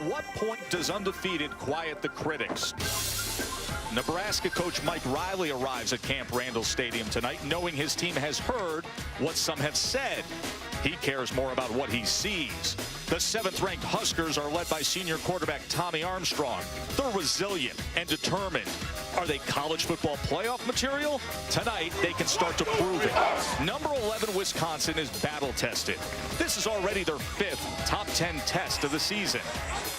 what point does undefeated quiet the critics? Nebraska coach Mike Riley arrives at Camp Randall Stadium tonight, knowing his team has heard what some have said. He cares more about what he sees. The 7th-ranked Huskers are led by senior quarterback Tommy Armstrong. They're resilient and determined. Are they college football playoff material? Tonight, they can start to prove it. Number 11 Wisconsin is battle-tested. This is already their 5th top 10 test of the season.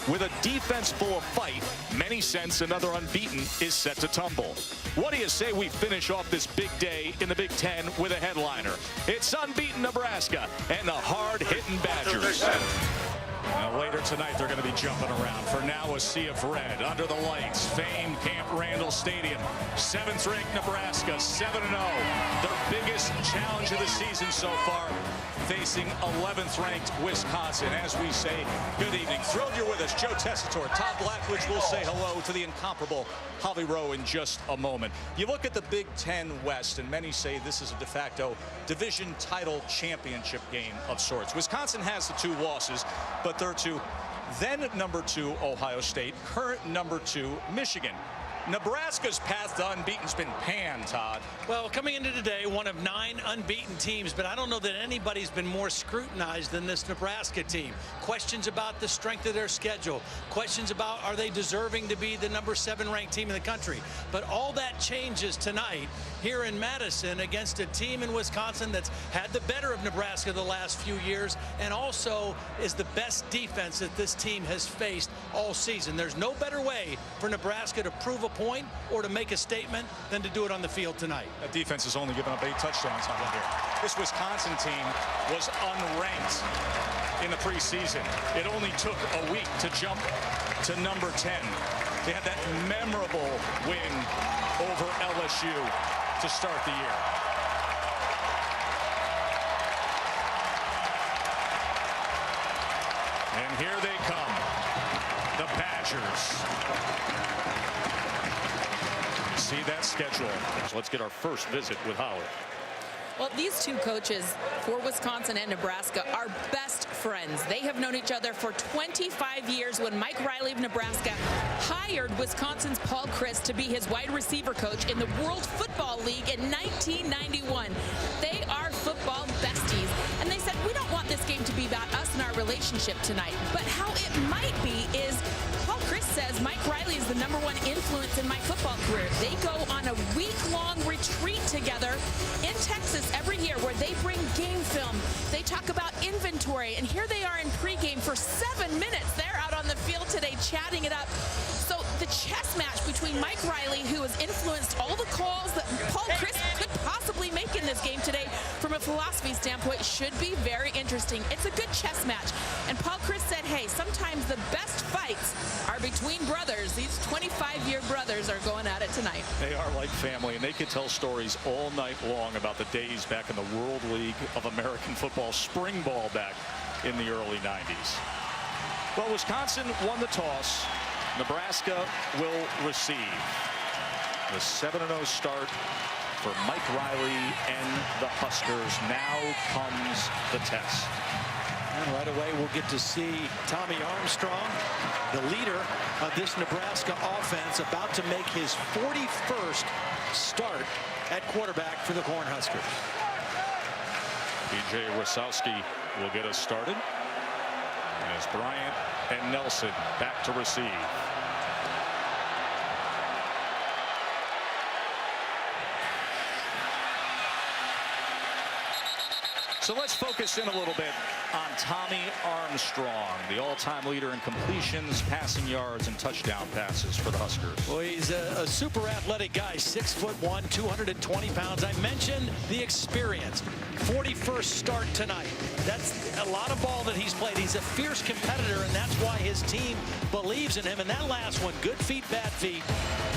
With a defense full of fight, many sense another unbeaten is set to tumble. What do you say we finish off this big day in the Big Ten with a headliner? It's unbeaten Nebraska and the hard-hitting Badgers. Now later tonight, they're going to be jumping around. For now, a sea of red under the lights. Famed Camp Randall Stadium. 7th-ranked Nebraska, 7-0. Their biggest challenge of the season so far, facing 11th-ranked Wisconsin. As we say, good evening. Thrilled you're with us. Joe Tessitore, Todd Blackledge will say hello to the incomparable Javi Rowe in just a moment. You look at the Big Ten West, and many say this is a de facto division title championship game of sorts. Wisconsin has the 2 losses, but they're to then number 2 Ohio State, current number 2 Michigan. Nebraska's path to unbeaten's been panned, Todd. Well, coming into today, one of 9 unbeaten teams, but I don't know that anybody's been more scrutinized than this Nebraska team. Questions about the strength of their schedule. Questions about are they deserving to be the number 7 ranked team in the country. But all that changes tonight here in Madison against a team in Wisconsin that's had the better of Nebraska the last few years and also is the best defense that this team has faced all season. There's no better way for Nebraska to prove a point or to make a statement than to do it on the field tonight. That defense has only given up 8 touchdowns on here. This Wisconsin team was unranked in the preseason. It only took a week to jump to number 10. They had that memorable win over LSU to start the year. And here they come, the Badgers. See that schedule. So let's get our first visit with Howard. Well, these 2 coaches for Wisconsin and Nebraska are best friends. They have known each other for 25 years when Mike Riley of Nebraska hired Wisconsin's Paul Chryst to be his wide receiver coach in the World Football League in 1991. They are football besties, and they said, we don't want this game to be about us and our relationship tonight, but how it might be is Paul Chryst says Mike Riley is the #1 influence in my football career. They go on a week-long retreat together in Texas every year where they bring game film. They talk about inventory, and here they are in pregame for 7 minutes. They're out on the field today chatting it up. So the chess match between Mike Riley, who has influenced all the calls that Paul Chryst could possibly make in this game today from a philosophy standpoint, should be very interesting. It's a good chess match. And Paul Chryst said, hey, sometimes the best fights are between brothers. These 25-year brothers are going at it tonight. They are like family, and they could tell stories all night long about the days back in the World League of American Football, spring ball back in the early 90s. Well, Wisconsin won the toss. Nebraska will receive. The 7-0 start for Mike Riley and the Huskers. Now comes the test. And right away, we'll get to see Tommy Armstrong, the leader of this Nebraska offense, about to make his 41st start at quarterback for the Cornhuskers. B.J. Rosowski will get us started as Bryant and Nelson back to receive. So let's focus in a little bit on Tommy Armstrong, the all-time leader in completions, passing yards, and touchdown passes for the Huskers. Well, he's a super athletic guy, 6'1", 220 pounds. I mentioned the experience. 41st start tonight. That's a lot of ball that he's played. He's a fierce competitor, and that's why his team believes in him. And that last one, good feet, bad feet.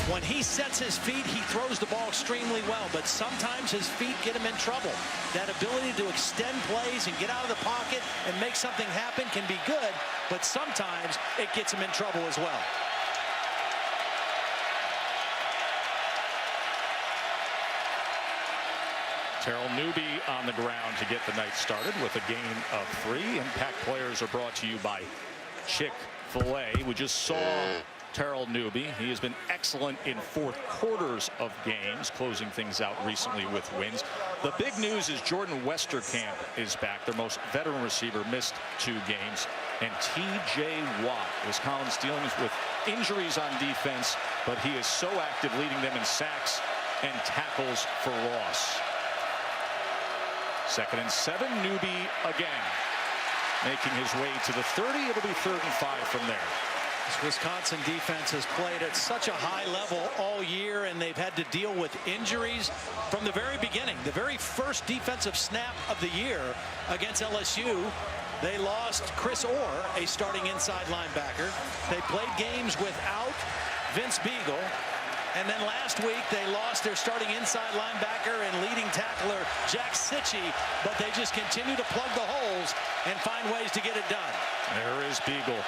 When he sets his feet, he throws the ball extremely well, but sometimes his feet get him in trouble. That ability to extend plays and get out of the pocket and make something happen can be good, but sometimes it gets him in trouble as well. Terrell Newby on the ground to get the night started with a gain of 3. Impact players are brought to you by Chick-fil-A. We just saw Terrell Newby. He has been excellent in fourth quarters of games, closing things out recently with wins. The big news is Jordan Westerkamp is back. Their most veteran receiver missed 2 games. And T.J. Watt, Wisconsin's dealing with injuries on defense, but he is so active, leading them in sacks and tackles for loss. 2nd and 7, Newby again, making his way to the 30. It'll be 3rd and 5 from there. This Wisconsin defense has played at such a high level all year, and they've had to deal with injuries from the very beginning. The very first defensive snap of the year against LSU, they lost Chris Orr, a starting inside linebacker. They played games without Vince Beagle. And then last week, they lost their starting inside linebacker and leading tackler, Jack Sitchie, but they just continue to plug the holes and find ways to get it done. There is Beagle.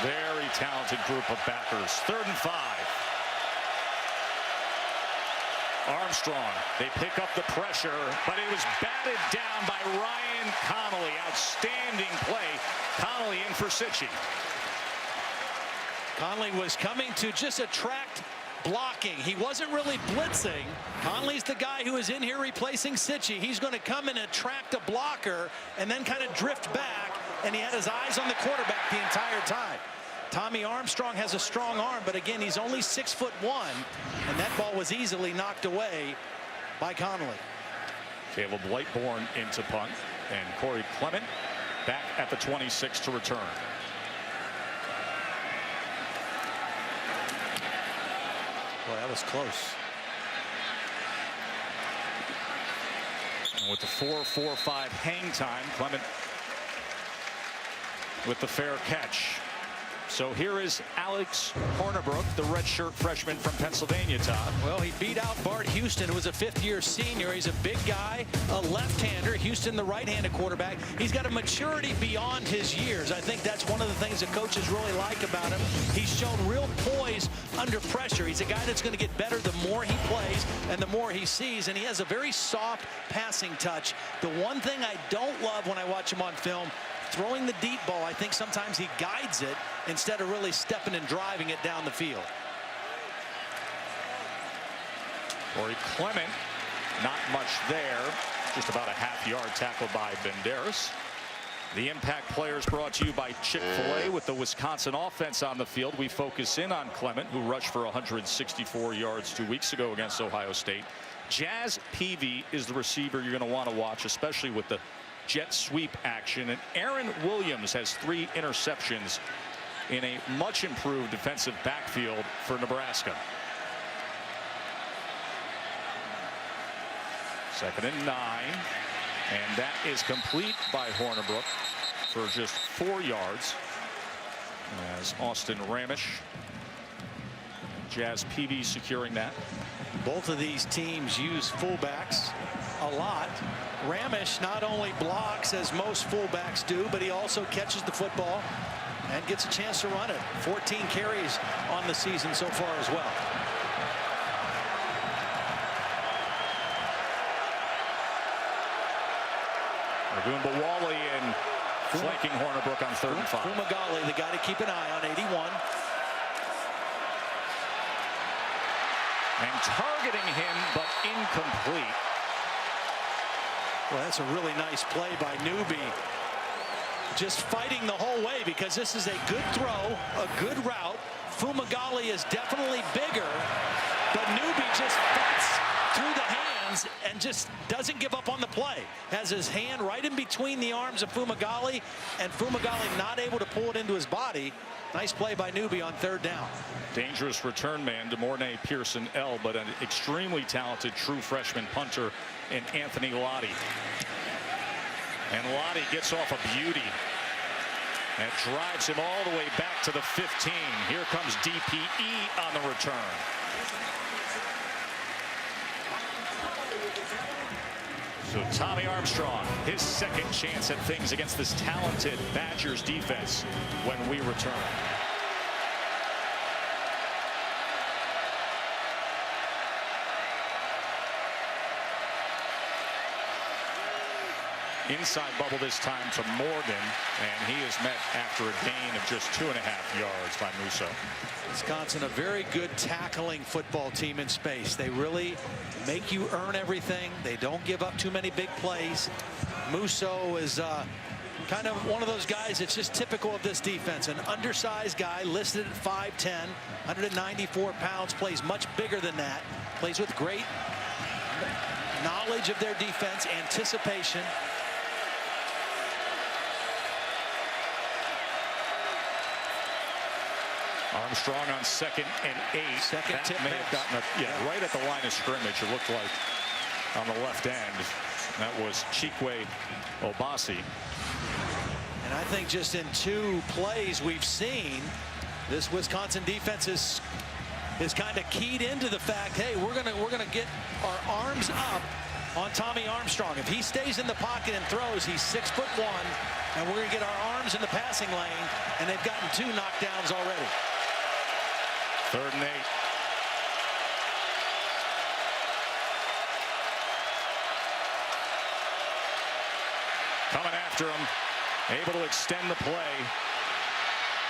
Very talented group of backers. 3rd and 5. Armstrong, they pick up the pressure, but it was batted down by Ryan Connolly. Outstanding play. Connolly in for Sitchie. Conley was coming to just attract blocking. He wasn't really blitzing. Conley's the guy who is in here replacing Sitchie. He's going to come and attract a blocker and then kind of drift back, and he had his eyes on the quarterback the entire time. Tommy Armstrong has a strong arm, but again, he's only 6'1", and that ball was easily knocked away by Conley. Caleb Lightbourne into punt, and Corey Clement back at the 26 to return. Boy, that was close. And with the 4.45 hang time, Clement with the fair catch. So here is Alex Hornibrook, the redshirt freshman from Pennsylvania, Todd. Well, he beat out Bart Houston, who was a 5th-year senior. He's a big guy, a left-hander. Houston, the right-handed quarterback. He's got a maturity beyond his years. I think that's one of the things that coaches really like about him. He's shown real poise under pressure. He's a guy that's going to get better the more he plays and the more he sees, and he has a very soft passing touch. The one thing I don't love when I watch him on film, throwing the deep ball, I think sometimes he guides it instead of really stepping and driving it down the field. Corey Clement, not much there. Just about a half-yard tackle by Banderas. The Impact Players brought to you by Chick-fil-A. With the Wisconsin offense on the field, we focus in on Clement, who rushed for 164 yards 2 weeks ago against Ohio State. Jazz Peavy is the receiver you're going to want to watch, especially with the jet sweep action. And Aaron Williams has 3 interceptions in a much improved defensive backfield for Nebraska. 2nd and 9, and that is complete by Hornibrook for just 4 yards as Austin Ramish, Jazz Peavy securing that. Both of these teams use fullbacks a lot. Ramish not only blocks as most fullbacks do, but he also catches the football and gets a chance to run it. 14 carries on the season so far as well. Bawali and flanking Hornibrook on 3rd and 5. Fumagalli, the guy to keep an eye on, 81. And targeting him, but incomplete. Well, that's a really nice play by Newby. Just fighting the whole way, because this is a good throw, a good route. Fumagalli is definitely bigger, but Newby just fights through the hands and just doesn't give up on the play. Has his hand right in between the arms of Fumagalli, and Fumagalli not able to pull it into his body. Nice play by Newby on 3rd down. Dangerous return man, DeMornay Pearson L, but an extremely talented true freshman punter in Anthony Lottie. And Lottie gets off a beauty. And drives him all the way back to the 15. Here comes DPE on the return. So Tommy Armstrong, his 2nd chance at things against this talented Badgers defense when we return. inside bubble this time to Morgan, and he is met after a gain of just 2.5 yards by Musso. Wisconsin, a very good tackling football team in space. They really make you earn everything. They don't give up too many big plays. Musso is kind of one of those guys that's just typical of this defense. An undersized guy listed at 5'10", 194 pounds, plays much bigger than that. Plays with great knowledge of their defense, anticipation. Armstrong on 2nd and 8. Second tip may have gotten right at the line of scrimmage. It looked like on the left end. That was Chikwe Obasi. And I think just in 2 plays we've seen this Wisconsin defense is kind of keyed into the fact, hey, we're gonna get our arms up on Tommy Armstrong. If he stays in the pocket and throws, he's 6'1", and we're gonna get our arms in the passing lane. And they've gotten 2 knockdowns already. 3rd and 8. Coming after him, able to extend the play.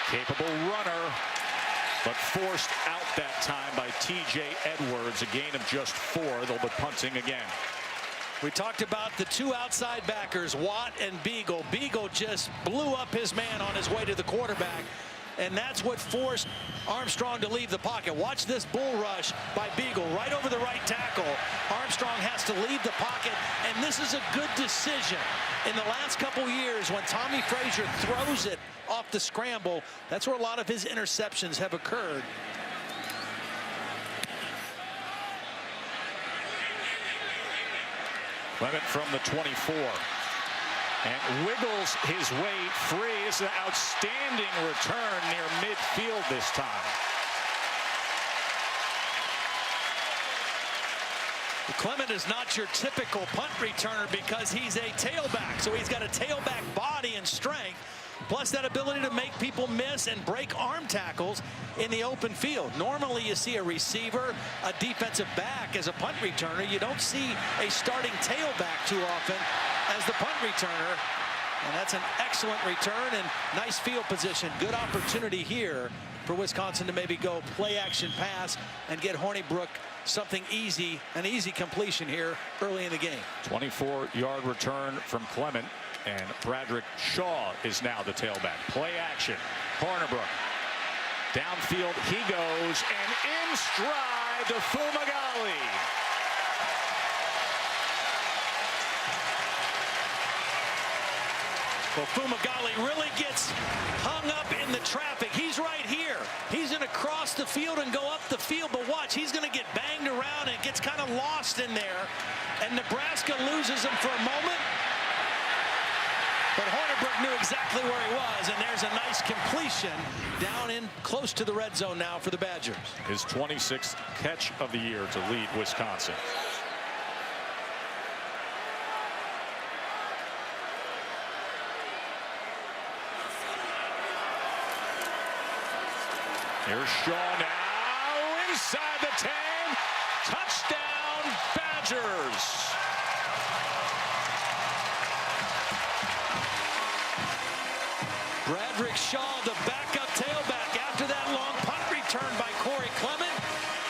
Capable runner, but forced out that time by T.J. Edwards. A gain of just 4. They'll be punting again. We talked about the 2 outside backers, Watt and Beagle. Beagle just blew up his man on his way to the quarterback, and that's what forced Armstrong to leave the pocket. Watch this bull rush by Beagle right over the right tackle. Armstrong has to leave the pocket, and this is a good decision. In the last couple years, when Tommy Frazier throws it off the scramble, that's where a lot of his interceptions have occurred. Clement from the 24 and wiggles his way free. It's an outstanding return near midfield this time. Clement is not your typical punt returner because he's a tailback, so he's got a tailback body and strength, plus that ability to make people miss and break arm tackles in the open field. Normally you see a receiver, a defensive back as a punt returner. You don't see a starting tailback too often as the punt returner. And that's an excellent return and nice field position. Good opportunity here for Wisconsin to maybe go play action pass and get Hornibrook something easy, an easy completion here early in the game. 24-yard return from Clement, and Bradrick Shaw is now the tailback. Play action. Hornibrook. Downfield he goes, and in stride to Fumagalli. Well, Fumagalli really gets hung up in the traffic. He's right here. He's going to cross the field and go up the field, but watch, he's going to get banged around and gets kind of lost in there. And Nebraska loses him for a moment. But Hornibrook knew exactly where he was, and there's a nice completion down in close to the red zone now for the Badgers. His 26th catch of the year to lead Wisconsin. Here's Shaw now inside the 10. Touchdown, Badgers. Bradrick Shaw, the backup tailback, after that long punt return by Corey Clement.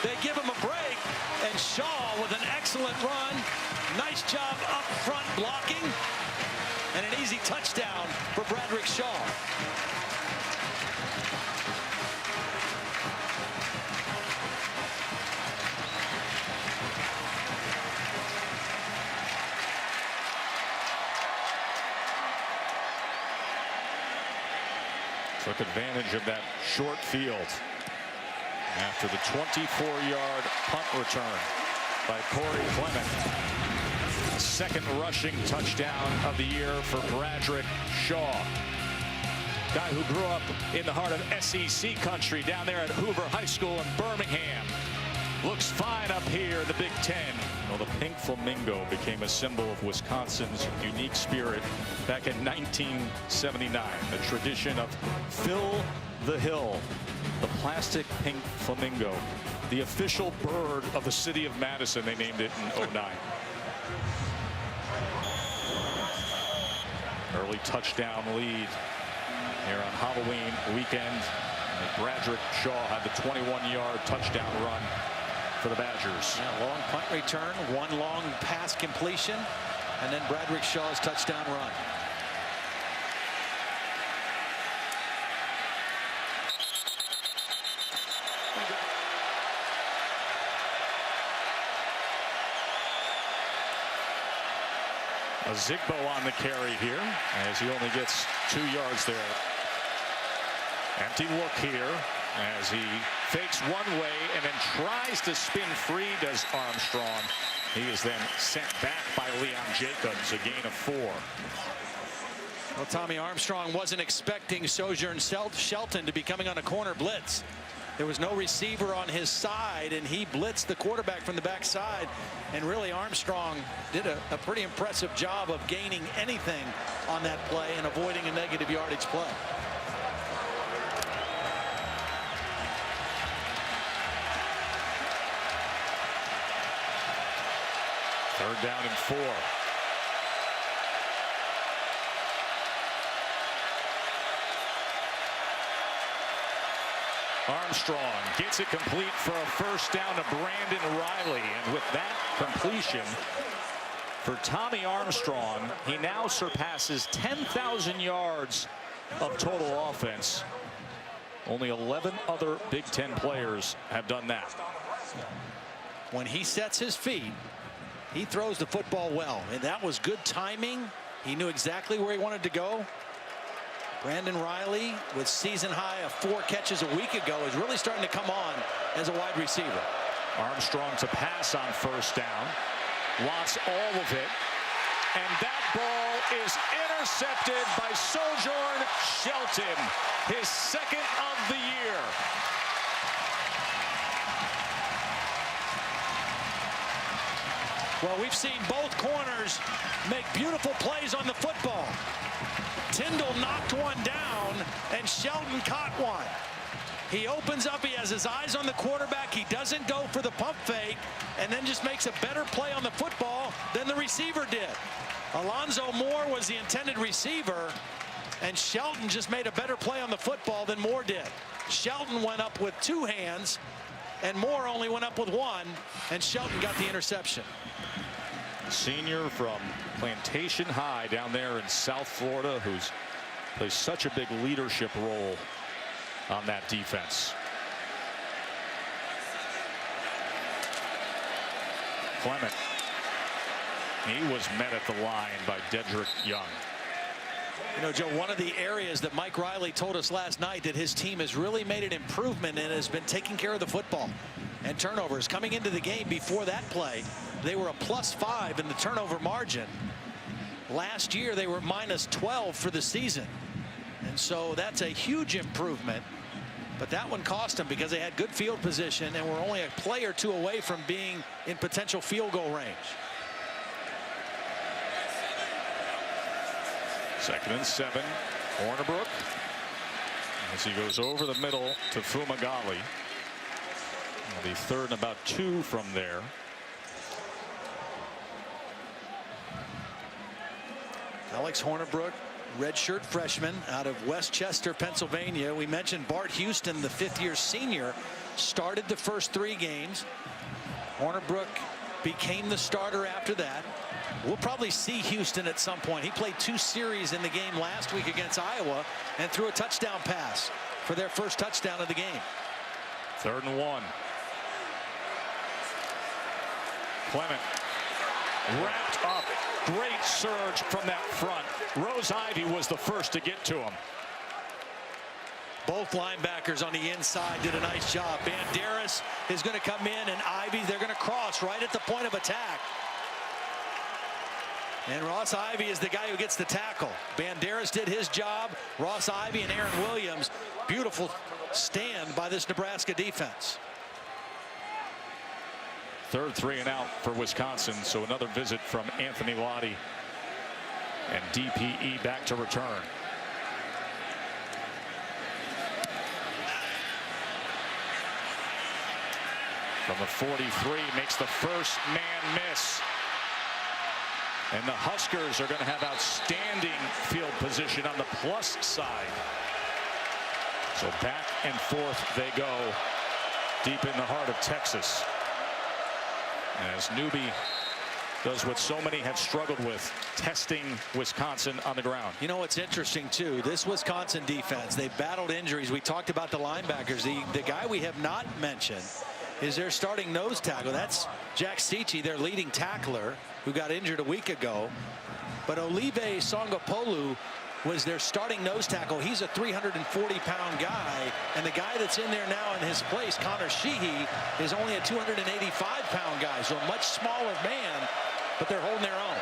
They give him a break, and Shaw with an excellent run. Nice job up front blocking, and an easy touchdown for Bradrick Shaw. Took advantage of that short field after the 24-yard punt return by Corey Clement. Second rushing touchdown of the year for Bradrick Shaw. Guy who grew up in the heart of SEC country down there at Hoover High School in Birmingham. Looks fine up here in the Big Ten. Well, the pink flamingo became a symbol of Wisconsin's unique spirit back in 1979. The tradition of Fill the Hill, the plastic pink flamingo, the official bird of the city of Madison. They named it in '09. Early touchdown lead here on Halloween weekend. Bradrick Shaw had the 21-yard touchdown run for the Badgers. Yeah, long punt return, one long pass completion, and then Bradrick Shaw's touchdown run. Zigbo on the carry here as he only gets 2 yards there. Empty look here as he fakes one way and then tries to spin free, does Armstrong. He is then sent back by Leon Jacobs, a gain of 4. Well, Tommy Armstrong wasn't expecting Sojourn Shelton to be coming on a corner blitz. There was no receiver on his side, and he blitzed the quarterback from the backside. And really, Armstrong did a pretty impressive job of gaining anything on that play and avoiding a negative yardage play. Third down and 4. Armstrong gets it complete for a first down to Brandon Riley, and with that completion for Tommy Armstrong, he now surpasses 10,000 yards of total offense. Only 11 other Big Ten players have done that. When he sets his feet, he throws the football well, and that was good timing. He knew exactly where he wanted to go. Brandon Riley, with season high of 4 catches a week ago, is really starting to come on as a wide receiver. Armstrong to pass on first down. Wants all of it. And that ball is intercepted by Sojourn Shelton, his 2nd of the year. Well, we've seen both corners make beautiful plays on the football. Tyndall knocked one down, and Shelton caught one. He opens up, he has his eyes on the quarterback, he doesn't go for the pump fake, and then just makes a better play on the football than the receiver did. Alonzo Moore was the intended receiver, and Shelton just made a better play on the football than Moore did. Shelton went up with 2 hands, and Moore only went up with 1, and Shelton got the interception. Senior from Plantation High down there in South Florida, who's plays such a big leadership role on that defense. Clement. He was met at the line by Dedrick Young. You know, Joe, one of the areas that Mike Riley told us last night that his team has really made an improvement in has been taking care of the football and turnovers. Coming into the game before that play, they were a +5 in the turnover margin. Last year, they were -12 for the season. And so that's a huge improvement. But that one cost them because they had good field position and were only a play or 2 away from being in potential field goal range. 2nd and 7. Hornibrook as he goes over the middle to Fumagalli. It'll be 3rd and about 2 from there. Alex Hornibrook, redshirt freshman out of Westchester, Pennsylvania. We mentioned Bart Houston, the 5th-year senior, started the first 3 games. Hornibrook became the starter after that. We'll probably see Houston at some point. He played 2 series in the game last week against Iowa and threw a touchdown pass for their first touchdown of the game. 3rd and 1. Clement wrapped up. Great surge from that front. Rose Ivy was the first to get to him. Both linebackers on the inside did a nice job. Banderas is going to come in, and Ivy, they're going to cross right at the point of attack. And Ross Ivy is the guy who gets the tackle. Banderas did his job. Ross Ivy and Aaron Williams, beautiful stand by this Nebraska defense. 3rd 3 and out for Wisconsin. So another visit from Anthony Lottie, and DPE back to return. From the 43, makes the first man miss. And the Huskers are going to have outstanding field position on the plus side. So back and forth they go deep in the heart of Texas. As Newby does what so many have struggled with, testing Wisconsin on the ground. You know what's interesting too, this Wisconsin defense, they battled injuries. We talked about the linebackers. The guy we have not mentioned is their starting nose tackle. That's Jack Cici, their leading tackler, who got injured a week ago. But Olive Songopolu was their starting nose tackle. He's a 340-pound guy, and the guy that's in there now in his place, Connor Sheehy, is only a 285-pound guy, so a much smaller man, but they're holding their own.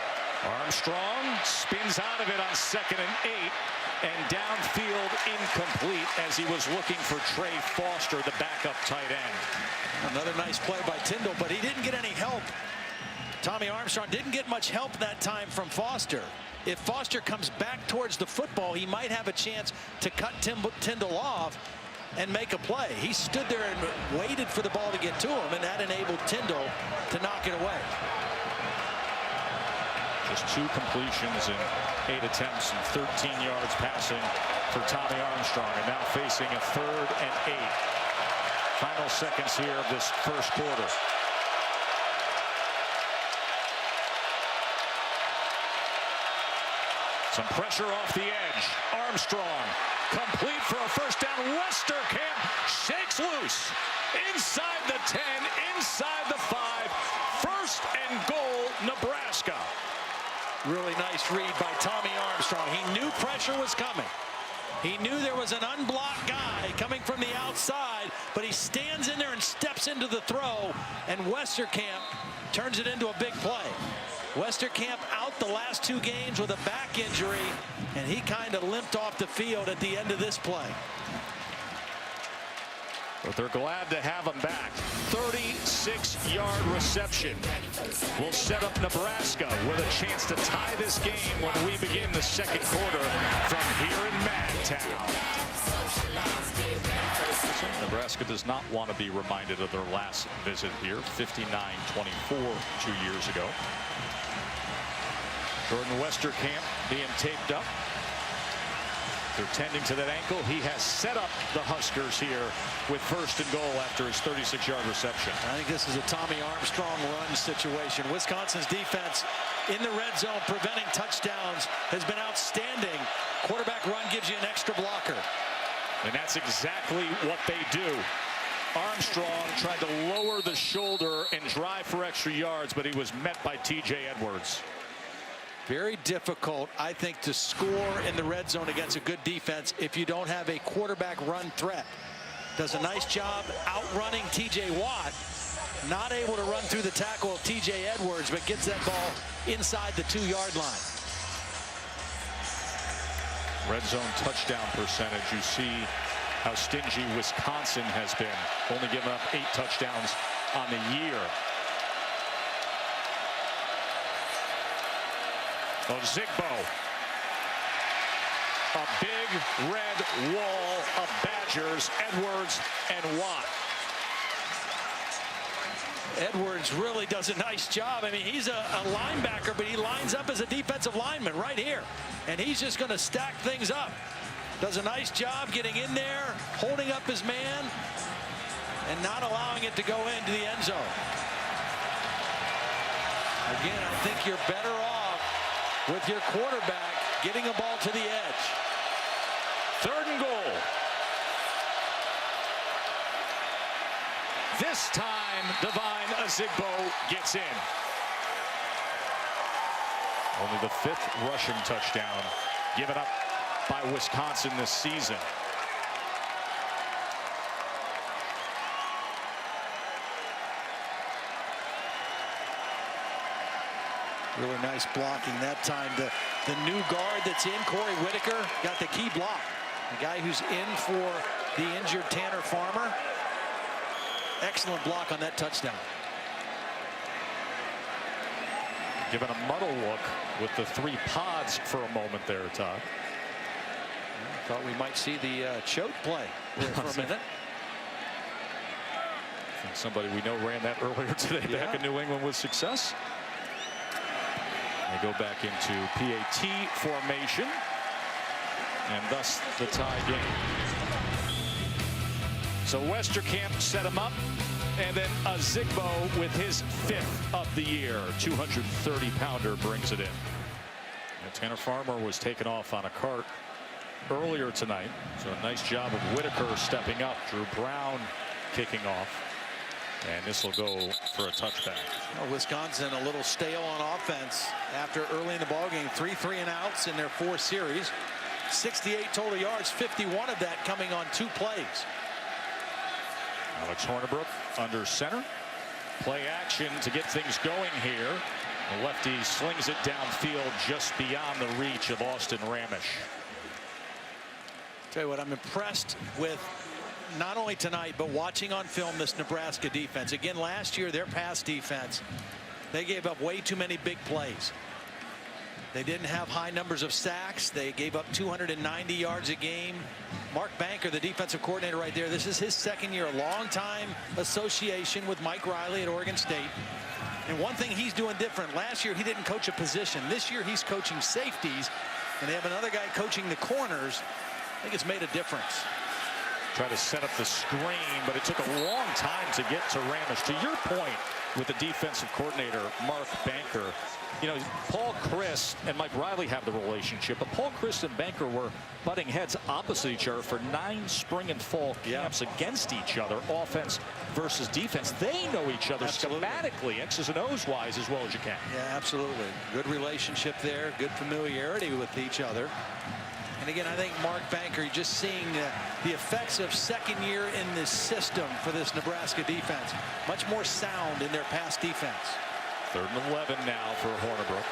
Armstrong spins out of it on 2nd and 8, and downfield incomplete as he was looking for Trey Foster, the backup tight end. Another nice play by Tyndall, but he didn't get any help. Tommy Armstrong didn't get much help that time from Foster. If Foster comes back towards the football, he might have a chance to cut Tyndall off and make a play. He stood there and waited for the ball to get to him, and that enabled Tyndall to knock it away. Just 2 completions in 8 attempts and 13 yards passing for Tommy Armstrong, and now facing a 3rd and 8. Final seconds here of this first quarter. Some pressure off the edge. Armstrong complete for a first down. Westerkamp shakes loose inside the 10, inside the 5. 1st and goal, Nebraska. Really nice read by Tommy Armstrong. He knew pressure was coming. He knew there was an unblocked guy coming from the outside, but he stands in there and steps into the throw, and Westerkamp turns it into a big play. Westerkamp out the last 2 games with a back injury, and he kind of limped off the field at the end of this play. But they're glad to have him back. 36-yard reception will set up Nebraska with a chance to tie this game when we begin the 2nd quarter from here in Madtown. Nebraska does not want to be reminded of their last visit here, 59-24 2 years ago. Jordan Westerkamp being taped up. They're tending to that ankle. He has set up the Huskers here with 1st and goal after his 36-yard reception. I think this is a Tommy Armstrong run situation. Wisconsin's defense in the red zone preventing touchdowns has been outstanding. Quarterback run gives you an extra blocker. And that's exactly what they do. Armstrong tried to lower the shoulder and drive for extra yards, but he was met by T.J. Edwards. Very difficult, I think, to score in the red zone against a good defense if you don't have a quarterback run threat. Does a nice job outrunning T.J. Watt. Not able to run through the tackle of T.J. Edwards, but gets that ball inside the 2-yard line. Red zone touchdown percentage. You see how stingy Wisconsin has been. Only giving up 8 touchdowns on the year. Ozigbo. A big red wall of Badgers, Edwards and Watt. Edwards really does a nice job. I mean, he's a linebacker, but he lines up as a defensive lineman right here. And he's just going to stack things up. Does a nice job getting in there, holding up his man, and not allowing it to go into the end zone. Again, I think you're better off with your quarterback getting a ball to the edge. 3rd and goal. This time, Devine Ozigbo gets in. Only the 5th rushing touchdown given up by Wisconsin this season. Really nice blocking that time. The new guard that's in, Corey Whitaker, got the key block. The guy who's in for the injured Tanner Farmer. Excellent block on that touchdown. Given a muddle look with the 3 pods for a moment there, Todd. Thought we might see the choke play for a minute. I think somebody we know ran that earlier today back in New England with success. They go back into PAT formation, and thus the tie game. So Westerkamp set him up, and then Zigbo with his 5th of the year. 230-pounder brings it in. And Tanner Farmer was taken off on a cart earlier tonight, so a nice job of Whitaker stepping up. Drew Brown kicking off, and this will go for a touchback. Well, Wisconsin a little stale on offense after early in the ballgame. 3 3-and-outs in their 4 series. 68 total yards, 51 of that coming on 2 plays. Alex Hornibrook under center. Play action to get things going here. The lefty slings it downfield just beyond the reach of Austin Ramish. Tell you what, I'm impressed with not only tonight, but watching on film this Nebraska defense. Again, last year, their pass defense, they gave up way too many big plays. They didn't have high numbers of sacks. They gave up 290 yards a game. Mark Banker, the defensive coordinator right there, this is his 2nd year, a long-time association with Mike Riley at Oregon State. And one thing he's doing different, last year he didn't coach a position. This year he's coaching safeties, and they have another guy coaching the corners. I think it's made a difference. Try to set up the screen, but it took a long time to get to Ramish. To your point with the defensive coordinator, Mark Banker, you know, Paul Chryst and Mike Riley have the relationship, but Paul Chryst and Banker were butting heads opposite each other for 9 spring and fall camps against each other, offense versus defense. They know each other schematically, X's and O's wise, as well as you can. Yeah, absolutely. Good relationship there, good familiarity with each other. And again, I think Mark Banker, just seeing the effects of 2nd year in this system for this Nebraska defense. Much more sound in their pass defense. 3rd and 11 now for Hornibrook.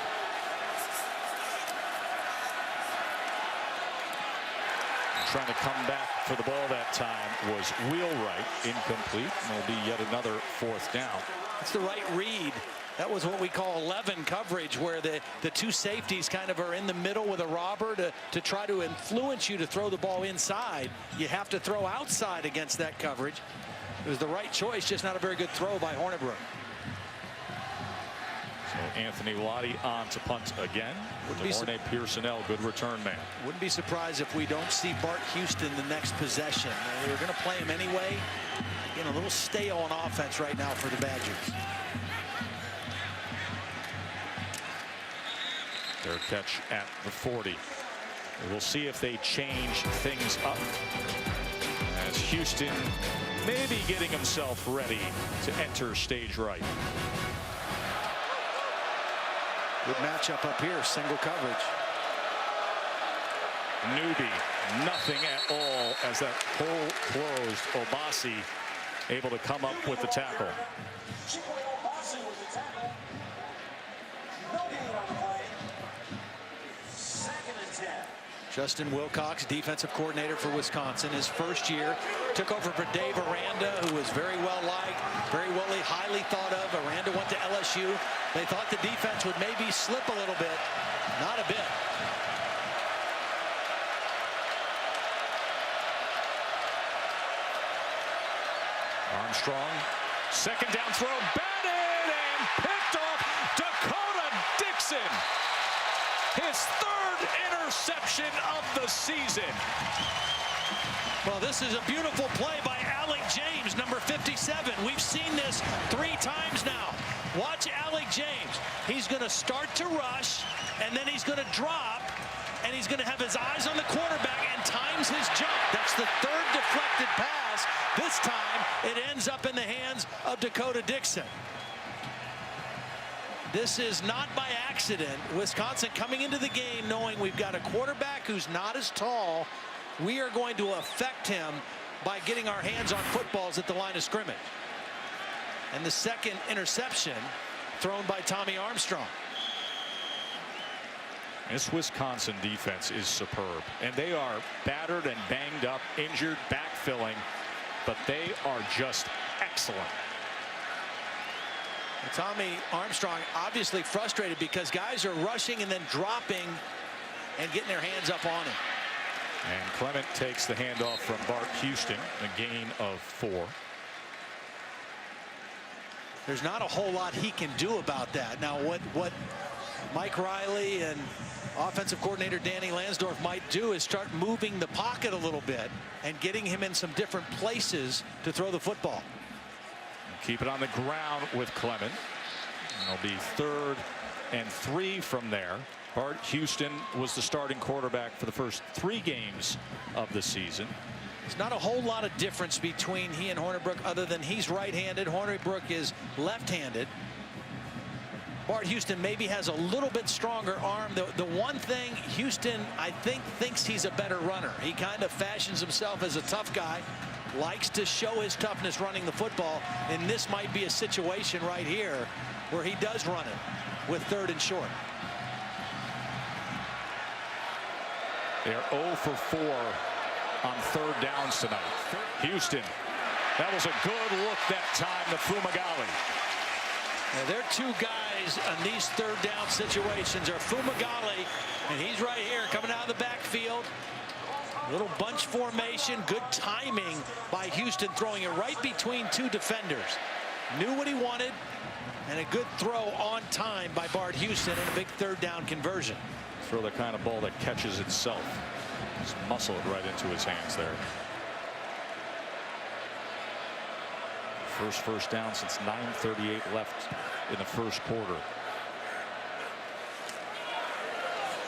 Trying to come back for the ball that time was Wheelwright, incomplete. And will be yet another 4th down. It's the right read. That was what we call 11 coverage, where the 2 safeties kind of are in the middle with a robber to try to influence you to throw the ball inside. You have to throw outside against that coverage. It was the right choice, just not a very good throw by Hornibrook. So Anthony Lottie on to punt again. DeMornay Pearsonell, good return man. Wouldn't be surprised if we don't see Bart Houston the next possession. They were going to play him anyway. Again, a little stale on offense right now for the Badgers. Their catch at the 40. We'll see if they change things up as Houston maybe getting himself ready to enter stage right. Good matchup up here, single coverage. Newby, nothing at all as that hole closed. Obasi able to come up with the tackle. Justin Wilcox, defensive coordinator for Wisconsin, his 1st year, took over for Dave Aranda, who was very well liked, very highly thought of. Aranda went to LSU. They thought the defense would maybe slip a little bit. Not a bit. Armstrong, 2nd down throw, batted and picked off. Dakota Dixon, his 3rd interception of the season. Well, this is a beautiful play by Alec James, number 57. We've seen this 3 times now. Watch Alec James. He's going to start to rush, and then he's going to drop, and he's going to have his eyes on the quarterback and times his jump. That's the 3rd deflected pass. This time, it ends up in the hands of Dakota Dixon. This is not by accident. Wisconsin coming into the game knowing we've got a quarterback who's not as tall. We are going to affect him by getting our hands on footballs at the line of scrimmage. And the 2nd interception thrown by Tommy Armstrong. This Wisconsin defense is superb, and they are battered and banged up, injured, backfilling, but they are just excellent. Tommy Armstrong obviously frustrated because guys are rushing and then dropping and getting their hands up on him. And Clement takes the handoff from Bart Houston, a gain of 4. There's not a whole lot he can do about that. Now, what Mike Riley and offensive coordinator Danny Lansdorf might do is start moving the pocket a little bit and getting him in some different places to throw the football. Keep it on the ground with Clement. It'll be 3rd and 3 from there. Bart Houston was the starting quarterback for the first 3 games of the season. There's not a whole lot of difference between he and Hornibrook other than he's right-handed. Hornibrook is left-handed. Bart Houston maybe has a little bit stronger arm. The one thing Houston, I think, thinks he's a better runner. He kind of fashions himself as a tough guy, likes to show his toughness running the football, and this might be a situation right here where he does run it with 3rd and short. They're 0 for 4 on 3rd downs tonight. Houston, that was a good look that time to Fumagalli. Now, their 2 guys on these 3rd down situations are Fumagalli, and he's right here coming out of the backfield. Little bunch formation, good timing by Houston, throwing it right between 2 defenders. Knew what he wanted, and a good throw on time by Bart Houston and a big 3rd down conversion. Throw the kind of ball that catches itself. Just muscle it right into his hands there. First down since 9:38 left in the first quarter.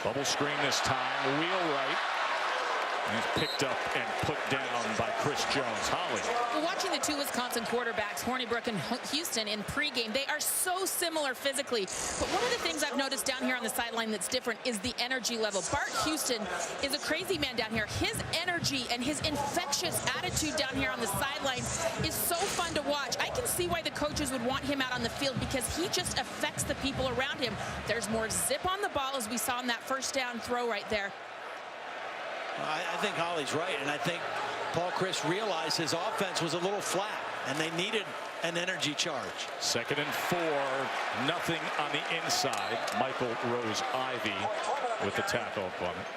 Bubble screen this time, wheel right. And he's picked up and put down by Chris Jones. Holly. Well, watching the 2 Wisconsin quarterbacks, Hornibrook and Houston, in pregame, they are so similar physically. But one of the things I've noticed down here on the sideline that's different is the energy level. Bart Houston is a crazy man down here. His energy and his infectious attitude down here on the sideline is so fun to watch. I can see why the coaches would want him out on the field because he just affects the people around him. There's more zip on the ball, as we saw in that 1st down throw right there. I think Holly's right, and I think Paul Chryst realized his offense was a little flat, and they needed an energy charge. 2nd and 4, nothing on the inside. Michael Rose-Ivy with the tackle on it.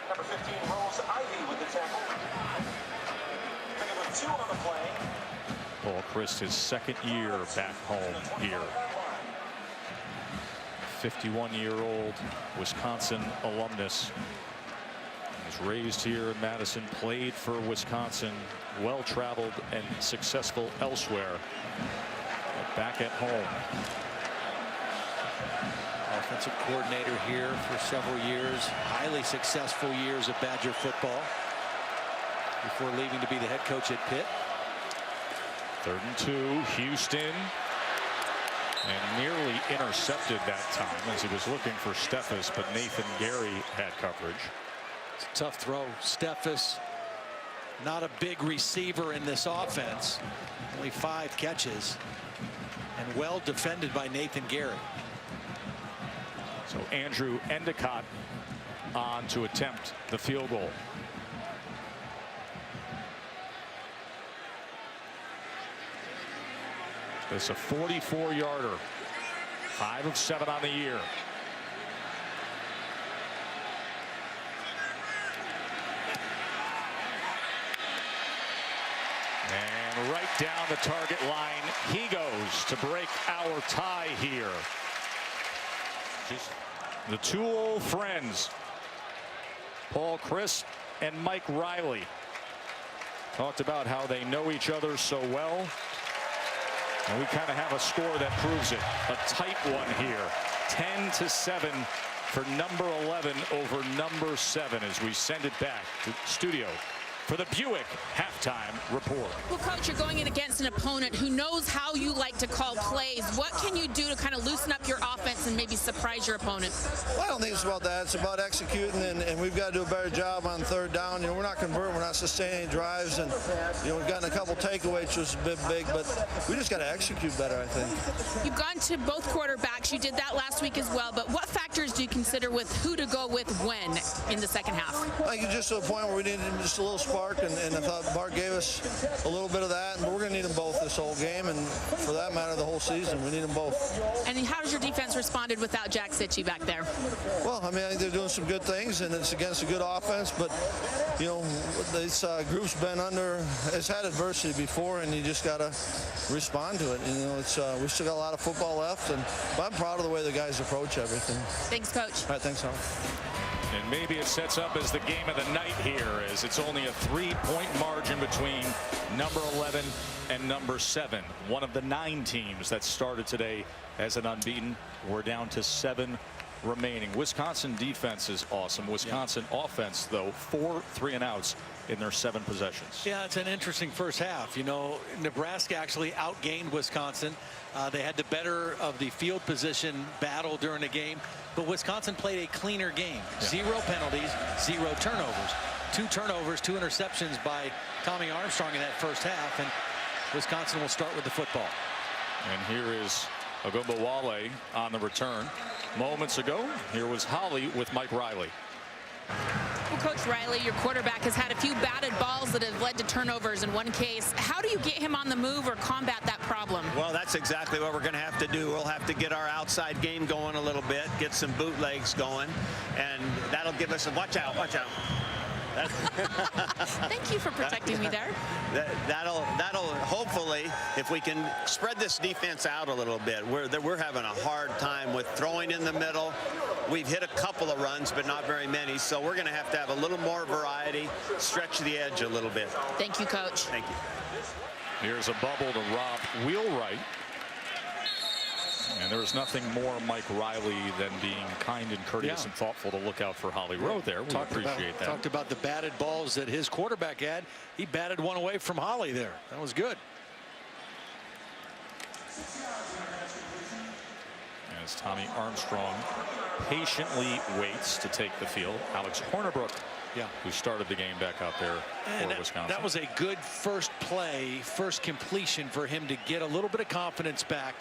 Number 15, Rose-Ivy with the tackle. With 2 on the play. Paul Chryst, his 2nd year back home here. 51-year-old Wisconsin alumnus. Was raised here in Madison, played for Wisconsin, well-traveled and successful elsewhere. But back at home. Offensive coordinator here for several years. Highly successful years of Badger football before leaving to be the head coach at Pitt. 3rd and 2, Houston. And nearly intercepted that time as he was looking for Steffes, but Nathan Gary had coverage. It's a tough throw. Steffes, not a big receiver in this offense. Only 5 catches. And well defended by Nathan Gary. So Andrew Endicott on to attempt the field goal. It's a 44-yarder. 5 of 7 on the year. And right down the target line he goes to break our tie here. Just the 2 old friends, Paul Chryst and Mike Riley, talked about how they know each other so well. And we kind of have a score that proves it. A tight one here. 10-7 for number 11 over number 7 as we send it back to the studio for the Buick halftime report. Well, Coach, you're going in against an opponent who knows how you like to call plays. What can you do to kind of loosen up your offense and maybe surprise your opponent? Well, I don't think it's about that. It's about executing, and we've got to do a better job on 3rd down. You know, we're not converting, we're not sustaining any drives, and you know, we've gotten a couple takeaways, which is a bit big, but we just got to execute better, I think. You've gone to both quarterbacks. You did that last week as well, but what factors do you consider with who to go with when in the second half? I think it's just to a point where we needed just a little spark spark, and I thought Bart gave us a little bit of that. But we're going to need them both this whole game, and for that matter, the whole season. We need them both. And how has your defense responded without Jack Sitchie back there? Well, I mean, I think they're doing some good things, and it's against a good offense. But you know, this group's been it's had adversity before, and you just got to respond to it. You know, we still got a lot of football left, but I'm proud of the way the guys approach everything. Thanks, Coach. All right, thanks, Howard. And maybe it sets up as the game of the night here, as it's only a 3-point margin between number 11 and number 7. One of the 9 teams that started today as an unbeaten. We're down to 7 remaining. Wisconsin defense is awesome. Wisconsin offense, though, 4 3-and-outs in their 7 possessions. Yeah, it's an interesting first half. You know, Nebraska actually outgained Wisconsin. They had the better of the field position battle during the game, but Wisconsin played a cleaner game. 0 penalties, 0 turnovers. 2 turnovers, 2 interceptions by Tommy Armstrong in that first half, and Wisconsin will start with the football. And here is Ogunbowale on the return. Moments ago, here was Holly with Mike Riley. Well, Coach Riley, your quarterback has had a few batted balls that have led to turnovers in one case. How do you get him on the move or combat that problem? Well, that's exactly what we're going to have to do. We'll have to get our outside game going a little bit, get some bootlegs going, and that'll give us a watch out, watch out. Thank you for protecting me there. That'll hopefully, if we can spread this defense out a little bit. We're having a hard time with throwing in the middle. We've hit a couple of runs, but not very many. So we're going to have a little more variety, stretch the edge a little bit. Thank you, Coach. Thank you. Here's a bubble to Rob Wheelwright. And there's nothing more Mike Riley than being kind and courteous and thoughtful to look out for Holly Rowe there. We appreciate that. Talked about the batted balls that his quarterback had. He batted one away from Holly there. That was good. As Tommy Armstrong patiently waits to take the field. Alex Hornibrook, who started the game back out there for Wisconsin. That was a good first play, first completion for him to get a little bit of confidence back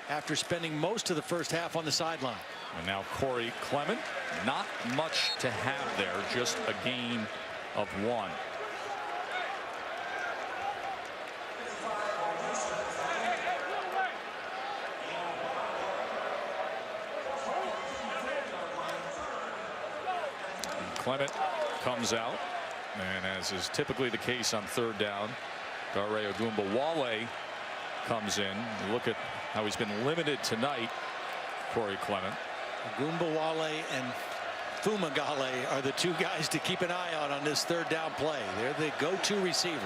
after spending most of the first half on the sideline. And now Corey Clement, not much to have there, just a gain of 1. And Clement comes out, and as is typically the case on 3rd down, Dare Ogunbowale comes in. Look at how he's been limited tonight, Corey Clement. Ogunbowale and Fumagale are the 2 guys to keep an eye on this 3rd down play. They're the go-to receivers.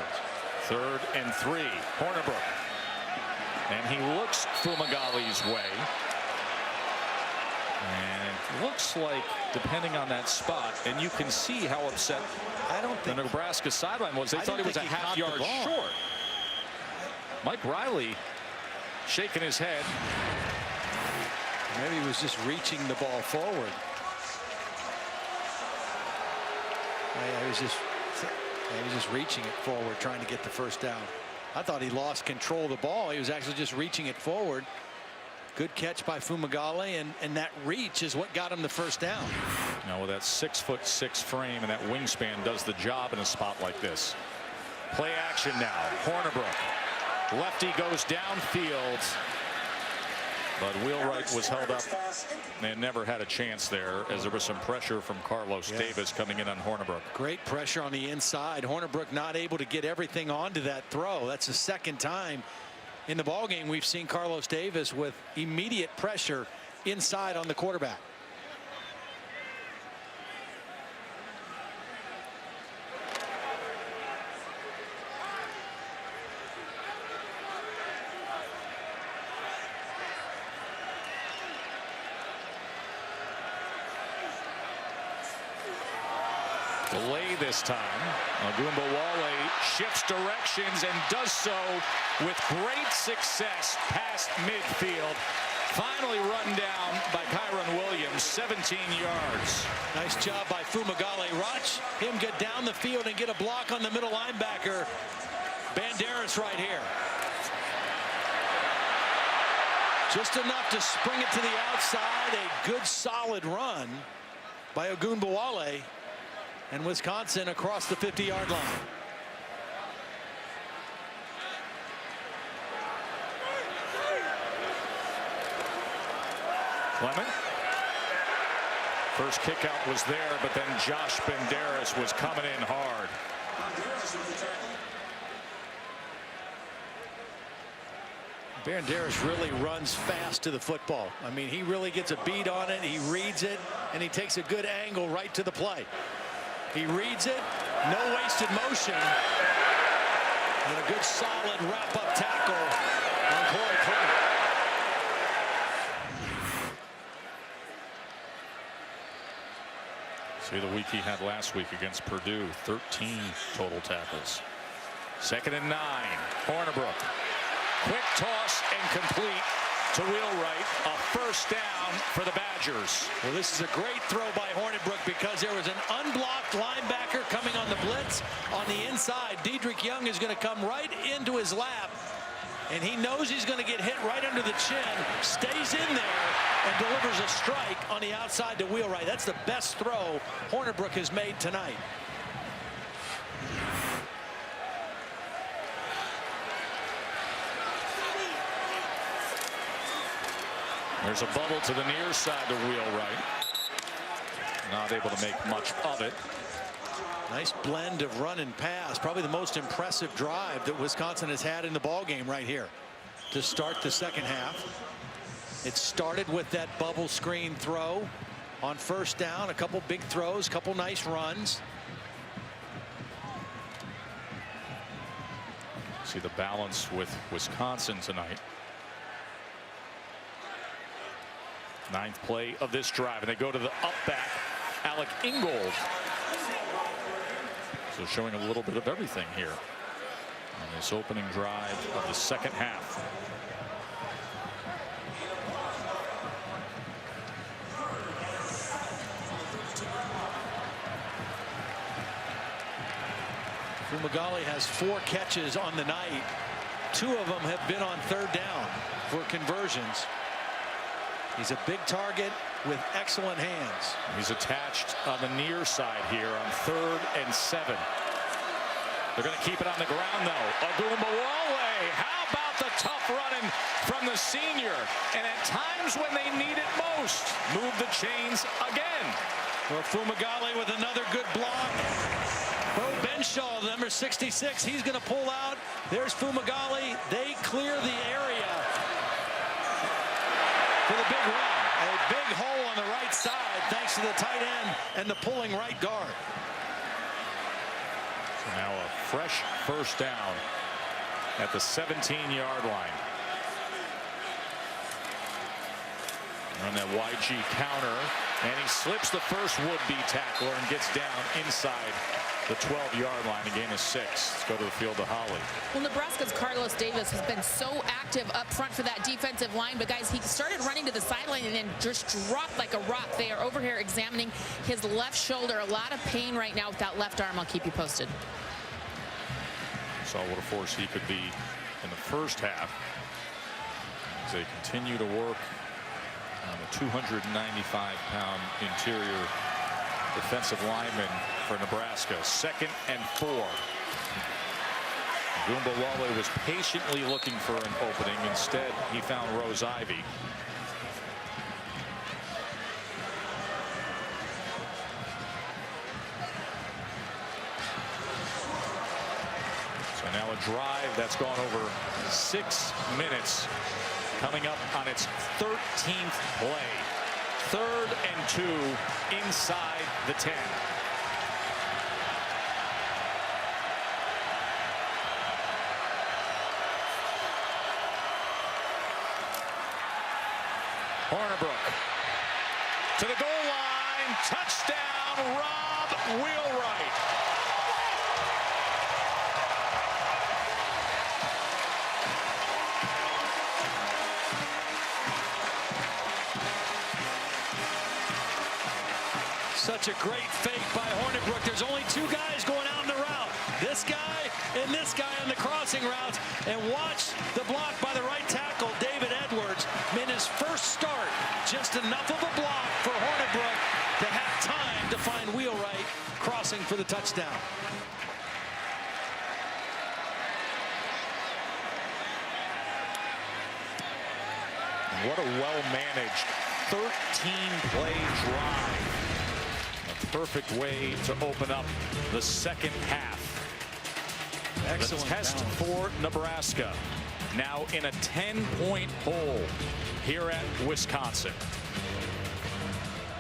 3rd and 3. Hornibrook. And he looks Fumagale's way. And it looks like, depending on that spot, and you can see how upset the Nebraska sideline was. They thought it was a half-yard short. Mike Riley shaking his head. Maybe he was just reaching the ball forward. He was just reaching it forward, trying to get the first down. I thought he lost control of the ball. He was actually just reaching it forward. Good catch by Fumagale, and that reach is what got him the first down. Now with that 6'6" frame and that wingspan does the job in a spot like this. Play action now. Hornibrook. Lefty goes downfield, but Wheelwright was held up and never had a chance there, as there was some pressure from Carlos Davis coming in on Hornibrook. Great pressure on the inside. Hornibrook not able to get everything onto that throw. That's the 2nd time in the ballgame we've seen Carlos Davis with immediate pressure inside on the quarterback. Delay this time. Ogunbowale shifts directions and does so with great success past midfield. Finally run down by Kyron Williams, 17 yards. Nice job by Fumagale. Watch him get down the field and get a block on the middle linebacker. Banderas right here. Just enough to spring it to the outside. A good solid run by Ogunbowale. And Wisconsin across the 50-yard line. Clement. First kick out was there, but then Josh Banderas was coming in hard. Banderas really runs fast to the football. I mean, he really gets a beat on it. He reads it, and he takes a good angle right to the play. He reads it, no wasted motion, and a good solid wrap-up tackle on Corey Clement. See the week he had last week against Purdue, 13 total tackles. 2nd and 9, Hornibrook. Quick toss and complete to Wheelwright. A first down for the Badgers. Well, this is a great throw by Hornibrook because there was an unblocked linebacker coming on the blitz on the inside. Dedrick Young is going to come right into his lap, and he knows he's going to get hit right under the chin, stays in there, and delivers a strike on the outside to Wheelwright. That's the best throw Hornibrook has made tonight. There's a bubble to the near side to Wheelwright. Not able to make much of it. Nice blend of run and pass. Probably the most impressive drive that Wisconsin has had in the ball game right here to start the second half. It started with that bubble screen throw on first down. A couple big throws, a couple nice runs. See the balance with Wisconsin tonight. 9th play of this drive, and they go to the up back, Alec Ingold. So showing a little bit of everything here on this opening drive of the second half. Fumagalli has 4 catches on the night. 2 of them have been on 3rd down for conversions. He's a big target with excellent hands. He's attached on the near side here on 3rd and 7. They're going to keep it on the ground, though. Agumbawale, how about the tough running from the senior? And at times when they need it most, move the chains again. Well, Fumagalli with another good block. Bo Benshaw, number 66, he's going to pull out. There's Fumagalli. They clear the area for the big run. A big hole on the right side thanks to the tight end and the pulling right guard. So now a fresh first down at the 17-yard line. On that YG counter, and he slips the first would-be tackler and gets down inside the 12-yard line. A gain of 6. Let's go to the field to Holly. Well, Nebraska's Carlos Davis has been so active up front for that defensive line, but guys, he started running to the sideline and then just dropped like a rock. They are over here examining his left shoulder. A lot of pain right now with that left arm. I'll keep you posted. Saw what a force he could be in the first half as they continue to work on the 295-pound interior defensive lineman for Nebraska. 2nd and 4. Agumbawale was patiently looking for an opening. Instead, he found Rose Ivy. So now a drive that's gone over 6 minutes, coming up on its 13th play. 3rd and 2 inside the 10. Hornibrook to the goal line. Touchdown, Rob Wheelwright. Such a great fake by Hornibrook. There's only 2 guys going out in the route. This guy and this guy on the crossing routes. And watch the block by the right tackle, David Edwards. Made his first start. Just enough of a block for Hornibrook to have time to find Wheelwright crossing for the touchdown. What a well-managed 13-play drive. A perfect way to open up the second half. Excellent the test balance for Nebraska. Now in a 10-point hole here at Wisconsin.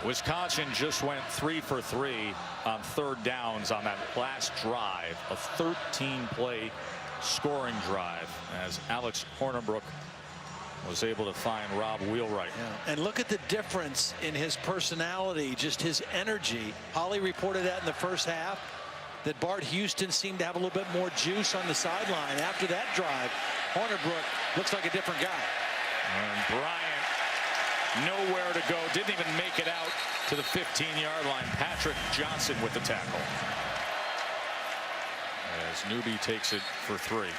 Wisconsin just went 3 for 3 on third downs on that last drive, a 13-play scoring drive, as Alex Hornibrook was able to find Rob Wheelwright. Yeah. And look at the difference in his personality, just his energy. Holly reported that in the first half, that Bart Houston seemed to have a little bit more juice on the sideline. After that drive, Hornibrook looks like a different guy. And Bryant nowhere to go, didn't even make it out to the 15-yard line. Patrick Johnson with the tackle, as Newby takes it for 3.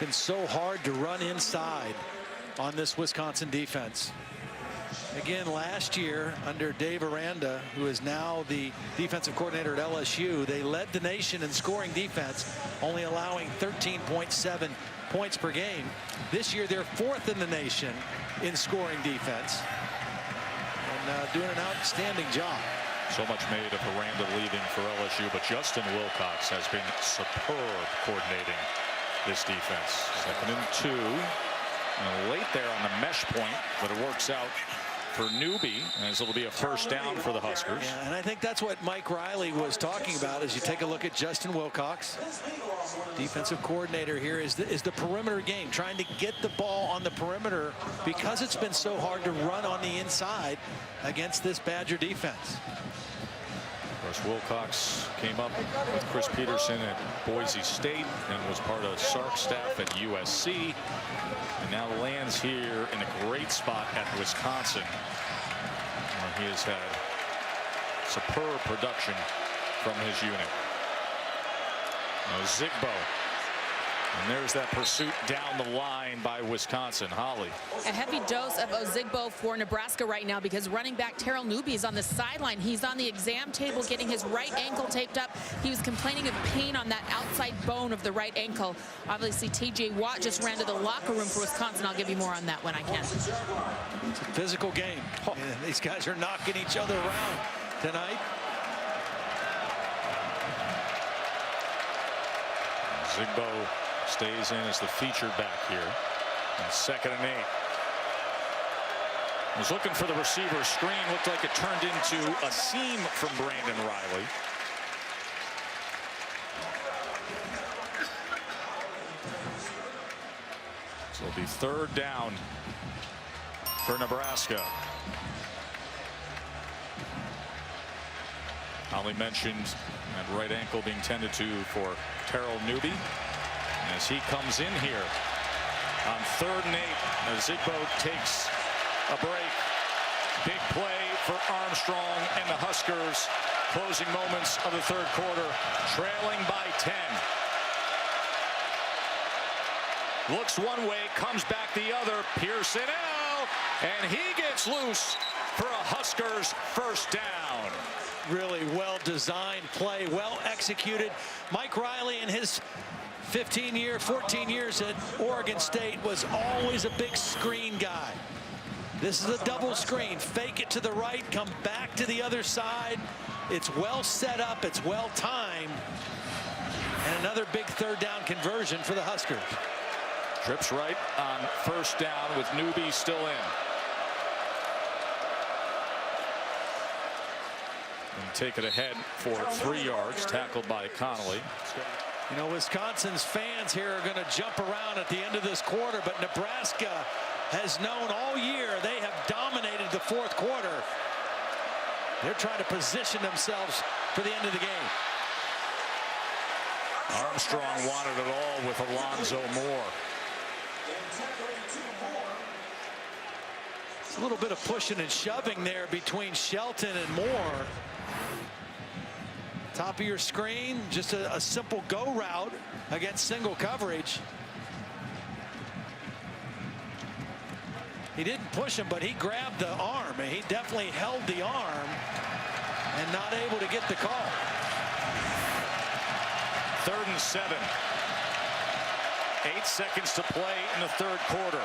Been so hard to run inside on this Wisconsin defense. Again, last year under Dave Aranda, who is now the defensive coordinator at LSU, they led the nation in scoring defense, only allowing 13.7 points per game. This year they're 4th in the nation in scoring defense, and doing an outstanding job. So much made of Aranda leaving for LSU, but Justin Wilcox has been superb coordinating this defense. 2nd and 2. And late there on the mesh point, but it works out for Newby, as it'll be a first down for the Huskers. Yeah, and I think that's what Mike Riley was talking about. As you take a look at Justin Wilcox, defensive coordinator here, is the perimeter game, trying to get the ball on the perimeter, because it's been so hard to run on the inside against this Badger defense. Of course, Wilcox came up with Chris Peterson at Boise State and was part of Sark's staff at USC, and now lands here in a great spot at Wisconsin, where he has had superb production from his unit. Now Zigbo, and there's that pursuit down the line by Wisconsin. Holly. A heavy dose of Ozigbo for Nebraska right now, because running back Terrell Newby is on the sideline. He's on the exam table getting his right ankle taped up. He was complaining of pain on that outside bone of the right ankle. Obviously, TJ Watt just ran to the locker room for Wisconsin. I'll give you more on that when I can. It's a physical game. Oh. And these guys are knocking each other around tonight. Zigbo stays in as the featured back here. And 2nd and 8. Was looking for the receiver screen. Looked like it turned into a seam from Brandon Riley. So it'll be 3rd down for Nebraska. Holly mentioned that right ankle being tended to for Terrell Newby. As he comes in here on 3rd and 8, Zigbo takes a break. Big play for Armstrong and the Huskers. Closing moments of the 3rd quarter, trailing by 10. Looks one way, comes back the other. Pearson out, and he gets loose for a Huskers first down. Really well designed play, well executed. Mike Riley in his 14 years at Oregon State was always a big screen guy. This is a double screen. Fake it to the right, come back to the other side. It's well set up, it's well timed. And another big 3rd down conversion for the Huskers. Trips right on 1st down with Newby still in. And take it ahead for 3 yards, tackled by Connolly. You know, Wisconsin's fans here are going to jump around at the end of this quarter, but Nebraska has known all year they have dominated the 4th quarter. They're trying to position themselves for the end of the game. Armstrong wanted it all with Alonzo Moore. It's a little bit of pushing and shoving there between Shelton and Moore. Top of your screen, just a simple go route against single coverage. He didn't push him, but he grabbed the arm, and he definitely held the arm and not able to get the call. 3rd and 7. 8 seconds to play in the 3rd quarter.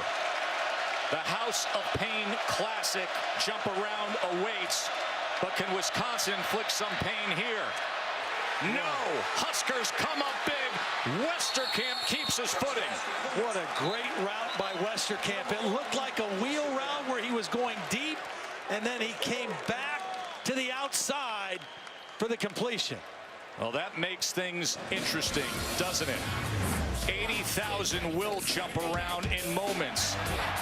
The House of Pain Classic jump around awaits, but can Wisconsin inflict some pain here? No! Huskers come up big. Westerkamp keeps his footing. What a great route by Westerkamp. It looked like a wheel route where he was going deep, and then he came back to the outside for the completion. Well, that makes things interesting, doesn't it? 80,000 will jump around in moments,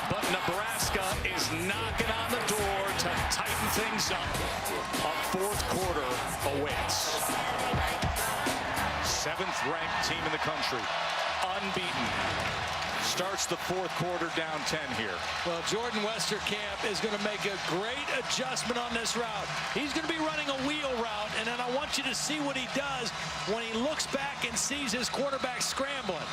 but Nebraska is knocking on the door to tighten things up. A fourth quarter awaits. 7th-ranked team in the country, unbeaten. Starts the fourth quarter down 10 here. Well, Jordan Westerkamp is going to make a great adjustment on this route. He's going to be running a wheel route, and then I want you to see what he does when he looks back and sees his quarterback scrambling.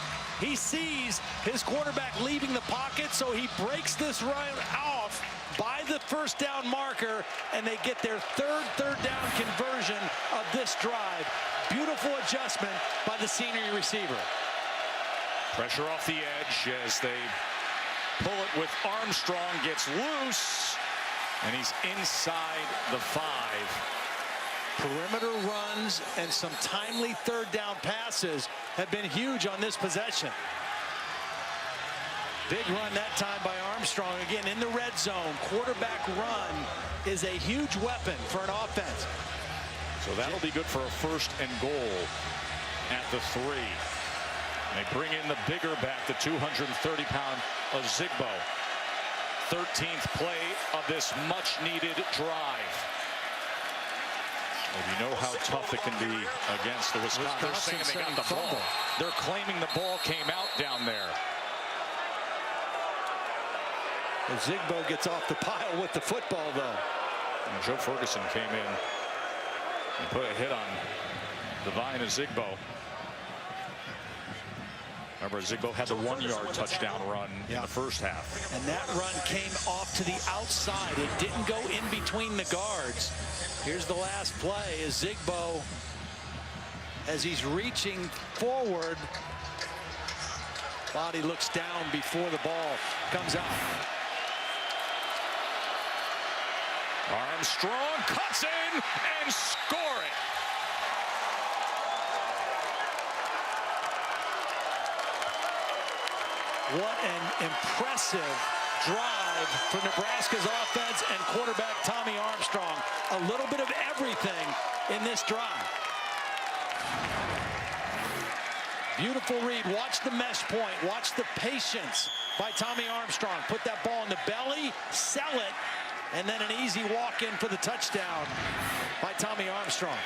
He sees his quarterback leaving the pocket, so he breaks this route off by the first down marker, and they get their third down conversion of this drive. Beautiful adjustment by the senior receiver. Pressure off the edge as they pull it with Armstrong, gets loose, and he's inside the 5. Perimeter runs and some timely third down passes have been huge on this possession. Big run that time by Armstrong. Again, in the red zone, quarterback run is a huge weapon for an offense. So that'll be good for a 1st and goal at the 3. They bring in the bigger back, the 230-pound Ozigbo. 13th play of this much-needed drive. Well, you know how tough it can be against the Wisconsin. They're saying they got the ball. They're claiming the ball came out down there. Ozigbo gets off the pile with the football, though. And Joe Ferguson came in and put a hit on Devine Ozigbo. Remember, Ozigbo had the 1-yard touchdown run in the first half. And that run came off to the outside. It didn't go in between the guards. Here's the last play. Ozigbo, as he's reaching forward, body looks down before the ball comes out. Armstrong cuts in and score it. What an impressive drive for Nebraska's offense and quarterback Tommy Armstrong. A little bit of everything in this drive. Beautiful read. Watch the mesh point. Watch the patience by Tommy Armstrong. Put that ball in the belly, sell it, and then an easy walk-in for the touchdown by Tommy Armstrong.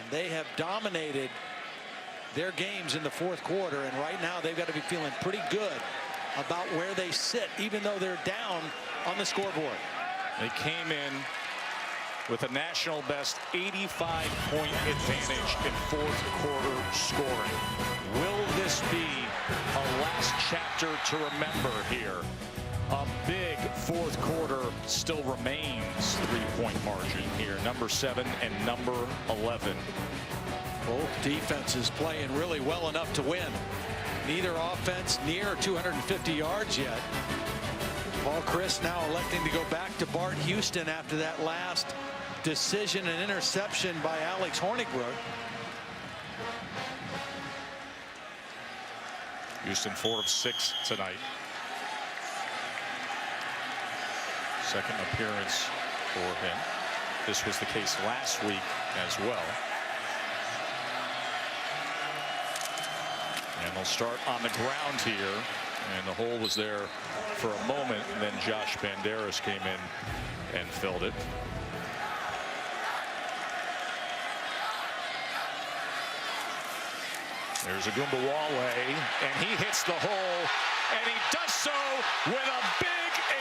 And they have dominated their games in the fourth quarter, and right now they've got to be feeling pretty good about where they sit, even though they're down on the scoreboard. They came in with a national best 85-point advantage in fourth quarter scoring. Will this be a last chapter to remember here? A big fourth quarter still remains. 3-point margin here, number 7 and number 11. Both defenses playing really well enough to win. Neither offense near 250 yards yet. Paul Chryst now electing to go back to Bart Houston after that last decision and interception by Alex Hornigbrook. Houston 4 of 6 tonight. Second appearance for him. This was the case last week as well. And they'll start on the ground here, and the hole was there for a moment, and then Josh Banderas came in and filled it. There's Agumbawale, and he hits the hole, and he does so with a big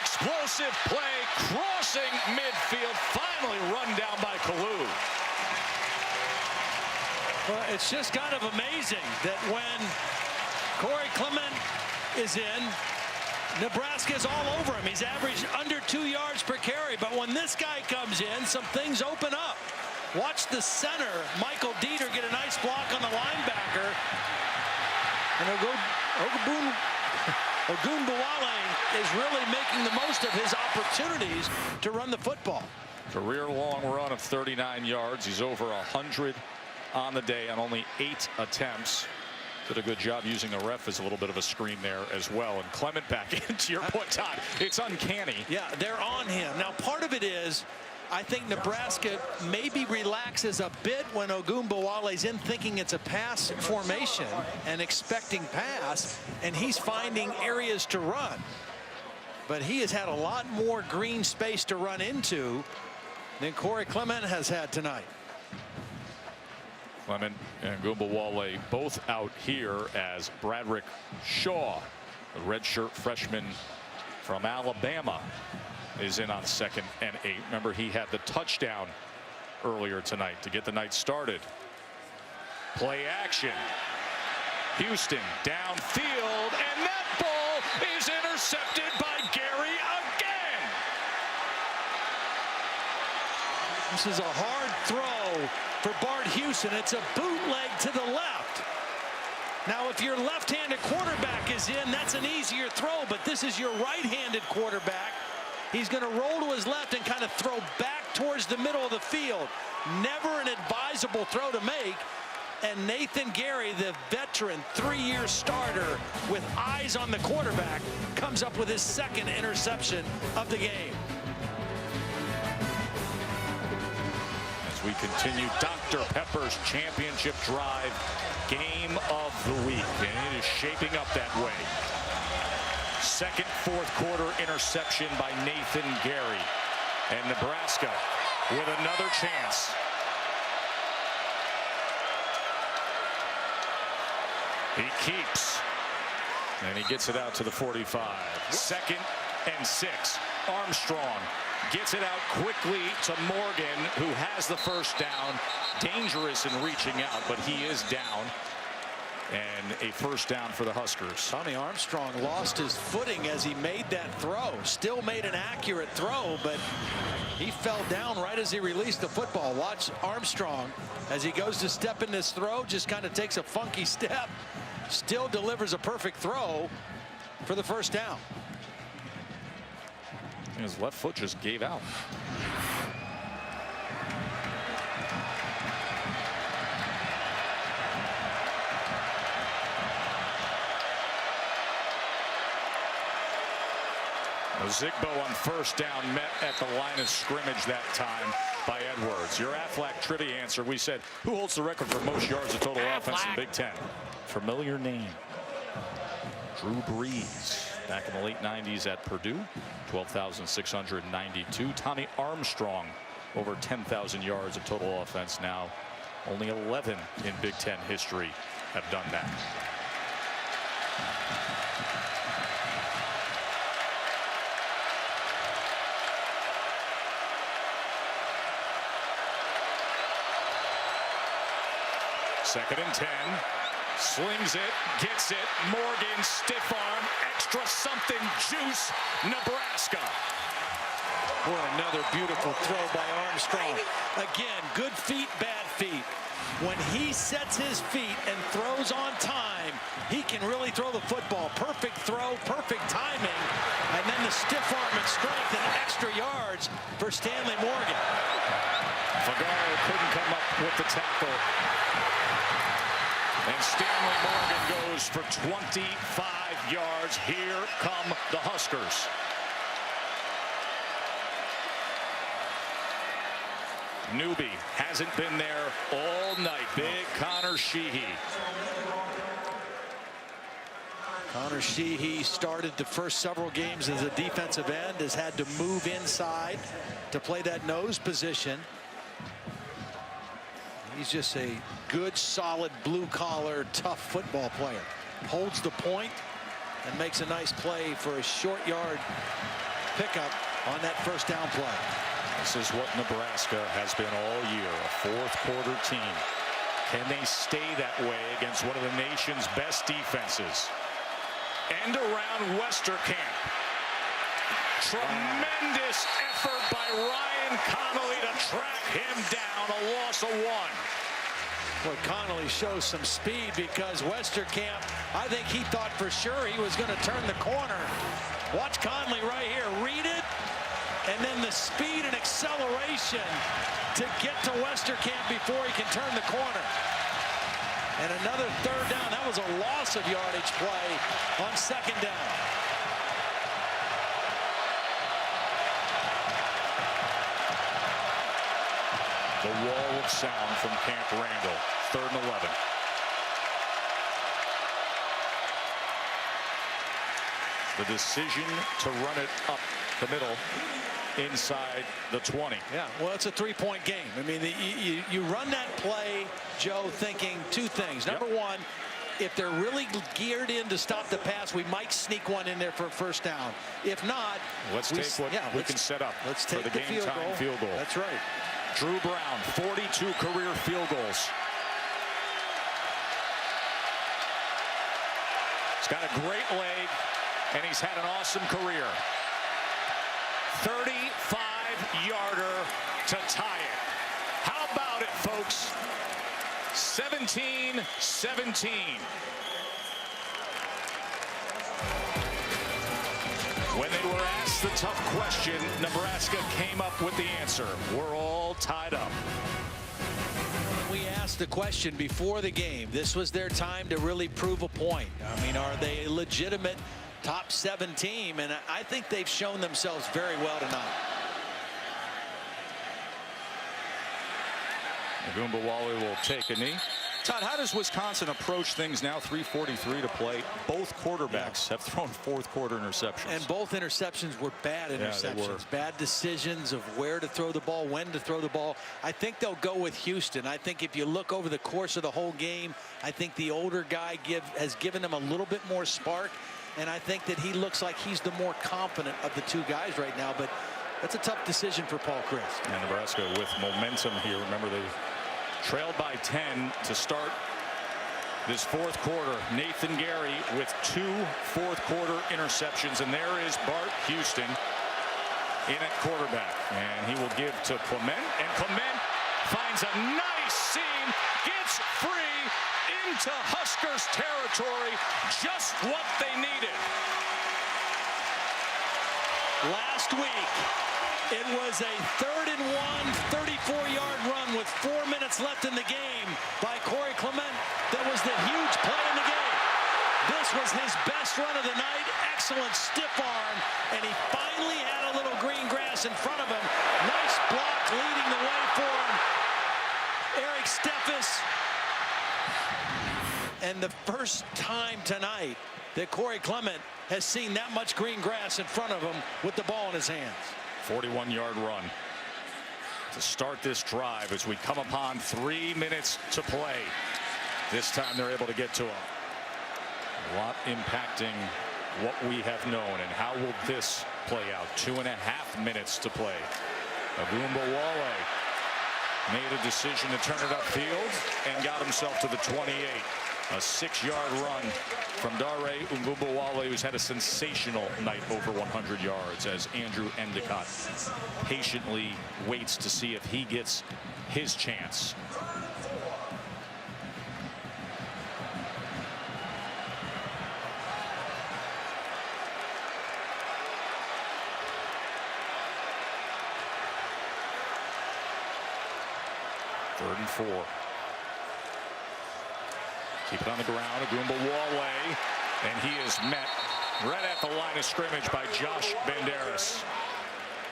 explosive play crossing midfield, finally run down by Kalu. Well, it's just kind of amazing that when Corey Clement is in, Nebraska's all over him. He's averaged under 2 yards per carry, but when this guy comes in, some things open up. Watch the center, Michael Dieter, get a nice block on the linebacker. And Ogunbowale is really making the most of his opportunities to run the football. Career long run of 39 yards. He's over 100 on the day on only 8 attempts. Did a good job using the ref as a little bit of a screen there as well. And Clement back into your point, Todd. It's uncanny. Yeah, they're on him. Now, part of it is, I think Nebraska maybe relaxes a bit when Ogunbowale's in, thinking it's a pass formation and expecting pass, and he's finding areas to run. But he has had a lot more green space to run into than Corey Clement has had tonight. Clement and Ogunbowale both out here as Bradrick Shaw, the redshirt freshman from Alabama, is in on 2nd and 8. Remember, he had the touchdown earlier tonight to get the night started. Play action. Houston downfield, and that ball is intercepted by Gary again. This is a hard throw for Bart Houston. It's a bootleg to the left. Now, if your left-handed quarterback is in, that's an easier throw, but this is your right-handed quarterback. He's going to roll to his left and kind of throw back towards the middle of the field. Never an advisable throw to make. And Nathan Gary, the veteran 3-year starter with eyes on the quarterback, comes up with his 2nd interception of the game. As we continue Dr. Pepper's championship drive, game of the week, and it is shaping up that way. 2nd, 4th quarter interception by Nathan Gary, and Nebraska with another chance. He keeps, and he gets it out to the 45. 2nd and 6. Armstrong gets it out quickly to Morgan, who has the first down. Dangerous in reaching out, but he is down. And a first down for the Huskers. Tommy Armstrong lost his footing as he made that throw. Still made an accurate throw, but he fell down right as he released the football. Watch Armstrong as he goes to step in this throw, just kind of takes a funky step. Still delivers a perfect throw for the first down. His left foot just gave out. Zigbo on first down met at the line of scrimmage that time by Edwards. Your Aflac trivia answer, we said, who holds the record for most yards of total offense in the Big Ten? Familiar name. Drew Brees, back in the late 90s at Purdue, 12,692. Tommy Armstrong, over 10,000 yards of total offense now. Only 11 in Big Ten history have done that. Second and 10. Slings it, gets it. Morgan, stiff arm, extra something juice. Nebraska. Boy, another beautiful throw by Armstrong. Again, good feet, bad feet. When he sets his feet and throws on time, he can really throw the football. Perfect throw, perfect timing. And then the stiff arm and strength and extra yards for Stanley Morgan. Fagaro couldn't come up with the tackle. And Stanley Morgan goes for 25 yards. Here come the Huskers. Newbie hasn't been there all night. Big Connor Sheehy. Connor Sheehy started the first several games as a defensive end, has had to move inside to play that nose position. He's just a good, solid, blue-collar, tough football player. Holds the point and makes a nice play for a short yard pickup on that first down play. This is what Nebraska has been all year, a fourth quarter team. Can they stay that way against one of the nation's best defenses? End around Westerkamp. Tremendous effort by Ryan Connolly to track him down. A loss of 1. Well, Connolly shows some speed because Westerkamp, I think he thought for sure he was going to turn the corner. Watch Connolly right here. Read it. And then the speed and acceleration to get to Westerkamp before he can turn the corner. And another third down. That was a loss of yardage play on second down. The wall of sound from Camp Randall. 3rd and 11. The decision to run it up the middle inside the 20. Yeah, well, it's a 3-point game. I mean, you run that play, Joe, thinking two things. Number one, if they're really geared in to stop the pass, we might sneak one in there for a first down. If not, let's take what we can set up for the game-time field goal. That's right. Drew Brown, 42 career field goals. He's got a great leg, and he's had an awesome career. 35-yarder to tie it. How about it, folks? 17-17. When they were asked the tough question, Nebraska came up with the answer. We're all tied up. We asked the question before the game. This was their time to really prove a point. I mean, are they a legitimate top 7 team? And I think they've shown themselves very well tonight. Ogunbowale will take a knee. Todd, how does Wisconsin approach things now? 3:43 to play. Both quarterbacks have thrown fourth-quarter interceptions. And both interceptions were bad interceptions. Yeah, they were. Bad decisions of where to throw the ball, when to throw the ball. I think they'll go with Houston. I think if you look over the course of the whole game, I think the older guy has given them a little bit more spark. And I think that he looks like he's the more confident of the two guys right now. But that's a tough decision for Paul Chryst. And Nebraska with momentum here. Remember, they trailed by 10 to start this fourth quarter. Nathan Gary with 2 fourth-quarter interceptions. And there is Bart Houston in at quarterback. And he will give to Clement. And Clement finds a nice seam, gets free into Huskers territory. Just what they needed. Last week, it was a 3rd and 1, 34-yard run with 4 minutes left in the game by Corey Clement. That was the huge play in the game. This was his best run of the night. Excellent stiff arm, and he finally had a little green grass in front of him. Nice block leading the way for him. Eric Steffes. And the first time tonight that Corey Clement has seen that much green grass in front of him with the ball in his hands. 41-yard run to start this drive as we come upon 3 minutes to play. This time they're able to get to him. A lot impacting what we have known. And how will this play out? 2.5 minutes to play. Ogunbowale made a decision to turn it upfield and got himself to the 28. A 6-yard run from Dare Ogunbowale, who's had a sensational night over 100 yards, as Andrew Endicott patiently waits to see if he gets his chance. Third and 4. Keep it on the ground. Ogunbowale, and he is met right at the line of scrimmage by Josh Banderas.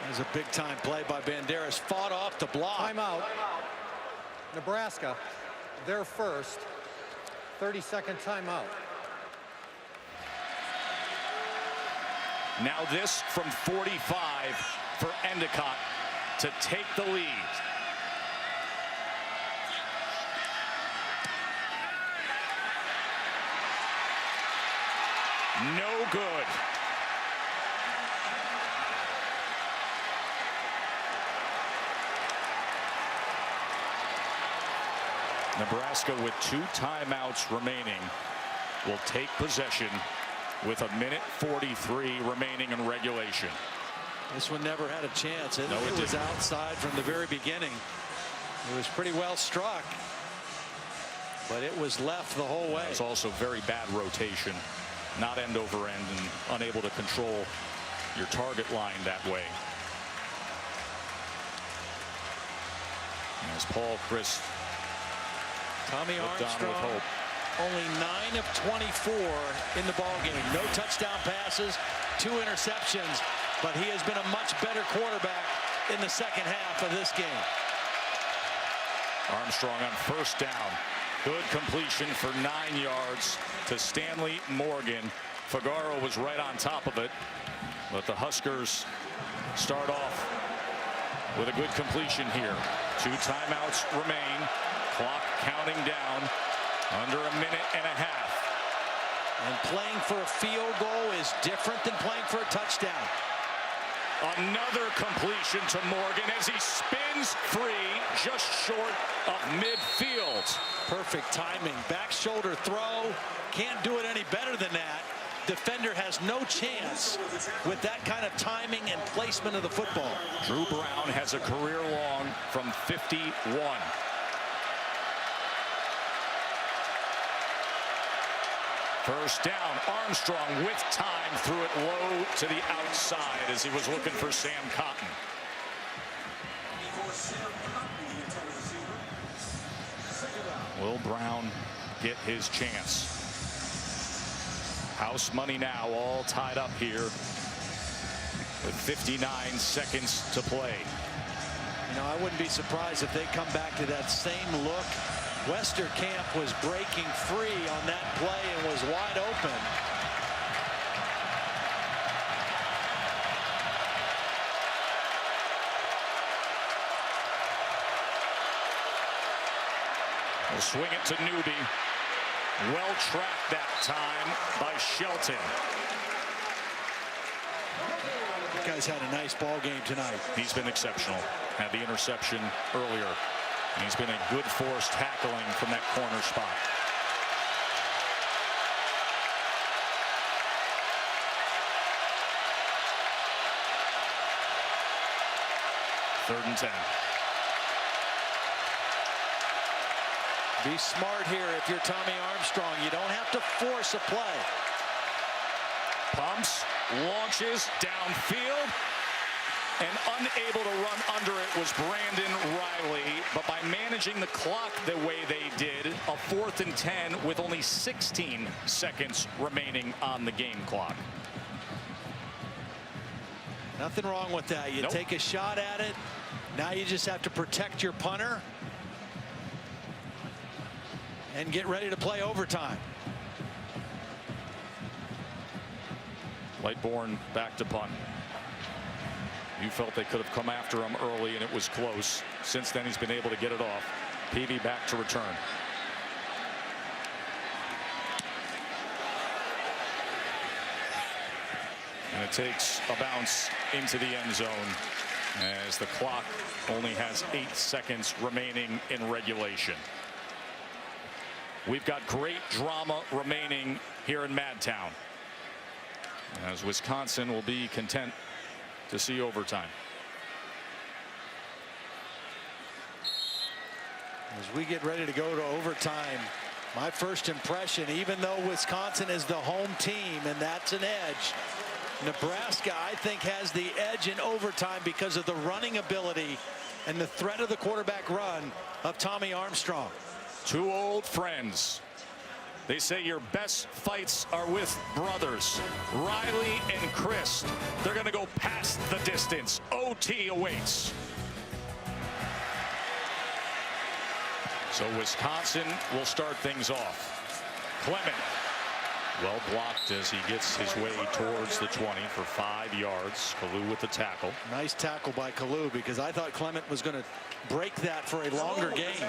That was a big-time play by Banderas. Fought off the block. Timeout. Nebraska, their first 30-second timeout. Now this from 45 for Endicott to take the lead. No good. Nebraska, with 2 timeouts remaining, will take possession with 1:43 remaining in regulation. This one never had a chance. It was outside from the very beginning. It was pretty well struck. but it was left the whole way. It's also very bad rotation, not end over end, and unable to control your target line that way. As Paul Chryst, Tommy with Armstrong, hope. only 9 of 24 in the ball game. No touchdown passes, 2 interceptions, but he has been a much better quarterback in the second half of this game. Armstrong on first down. Good completion for 9 yards to Stanley Morgan. Figaro was right on top of it, but the Huskers start off with a good completion here. 2 timeouts remain. Clock counting down. Under a minute and a half. And playing for a field goal is different than playing for a touchdown. Another completion to Morgan as he spins free just short of midfield. Perfect timing. Back shoulder throw. Can't do it any better than that. Defender has no chance with that kind of timing and placement of the football. Drew Brown has a career long from 51. First down. Armstrong with time threw it low to the outside as he was looking for Sam Cotton. Will Brown get his chance? House money now, all tied up here with 59 seconds to play. You know, I wouldn't be surprised if they come back to that same look. Westerkamp was breaking free on that play and was wide open. We'll swing it to Newby. Well tracked that time by Shelton. You guys had a nice ball game tonight. He's been exceptional. Had the interception earlier. And he's been a good force tackling from that corner spot. Third and 10. Be smart here if you're Tommy Armstrong. You don't have to force a play. Pumps, launches downfield, and unable to run under it was Brandon Riley. But by managing the clock the way they did, a 4th and 10 with only 16 seconds remaining on the game clock. Nothing wrong with that. You take a shot at it. Now you just have to protect your punter and get ready to play overtime. Lightbourne back to punt. You felt they could have come after him early and it was close. Since then he's been able to get it off. Peavy back to return. And it takes a bounce into the end zone as the clock only has 8 seconds remaining in regulation. We've got great drama remaining here in Madtown, as Wisconsin will be content to see overtime. As we get ready to go to overtime, my first impression, even though Wisconsin is the home team and that's an edge, Nebraska, I think, has the edge in overtime because of the running ability and the threat of the quarterback run of Tommy Armstrong. 2 old friends. They say your best fights are with brothers. Riley and Chryst. They're going to go past the distance. OT awaits. So Wisconsin will start things off. Clement, well blocked as he gets his way towards the 20 for 5 yards. Kalu with the tackle. Nice tackle by Kalu, because I thought Clement was going to break that for a longer game.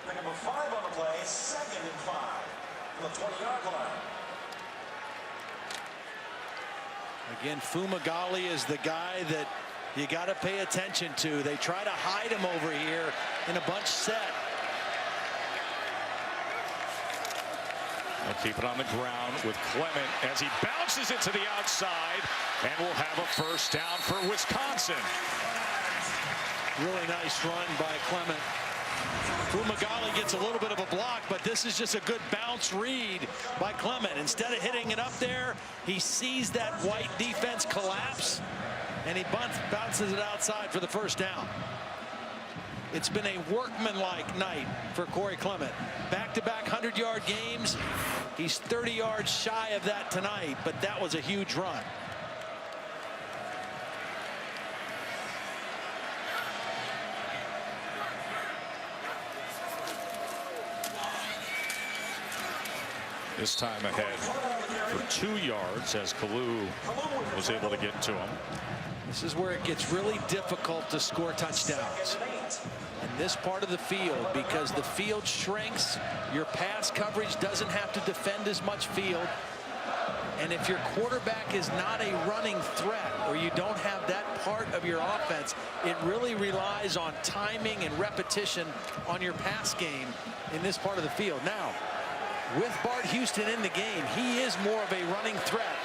The number 5 on the play, 2nd and 5 from the 20-yard line. Again, Fumagalli is the guy that you got to pay attention to. They try to hide him over here in a bunch set. They'll keep it on the ground with Clement as he bounces it to the outside, and we'll have a first down for Wisconsin. Really nice run by Clement. Fumagalli gets a little bit of a block, but this is just a good bounce read by Clement. Instead of hitting it up there, he sees that white defense collapse, and he bounces it outside for the first down. It's been a workmanlike night for Corey Clement. Back-to-back 100-yard games. He's 30 yards shy of that tonight, but that was a huge run. This time ahead for 2 yards as Kalu was able to get to him. This is where it gets really difficult to score touchdowns in this part of the field, because the field shrinks. Your pass coverage doesn't have to defend as much field. And if your quarterback is not a running threat, or you don't have that part of your offense, it really relies on timing and repetition on your pass game in this part of the field. Now, with Bart Houston in the game, he is more of a running threat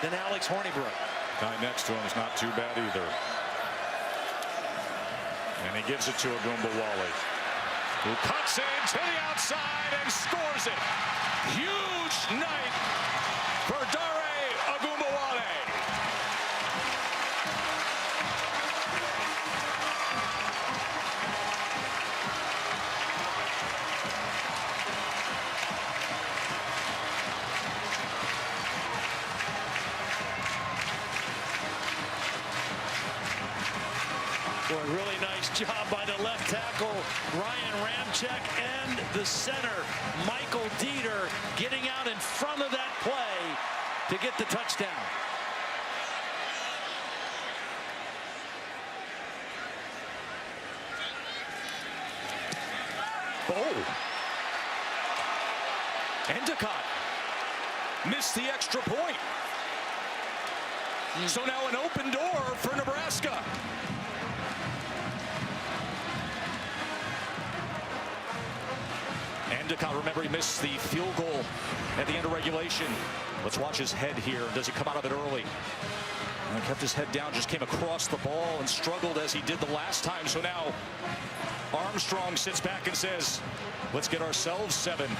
than Alex Hornibrook. Guy next to him is not too bad either. And he gives it to Agumbawale, who cuts in to the outside and scores it. Huge night for Dare Agumbawale. Boy, really nice job by the left tackle, Ryan Ramczyk, and the center, Michael Dieter, getting out in front of that play to get the touchdown. Oh. Endicott missed the extra point. So now an open door for Nebraska. Endicott, remember, he missed the field goal at the end of regulation. Let's watch his head here. Does he come out of it early? And kept his head down, just came across the ball and struggled as he did the last time. So now Armstrong sits back and says, let's get ourselves 7.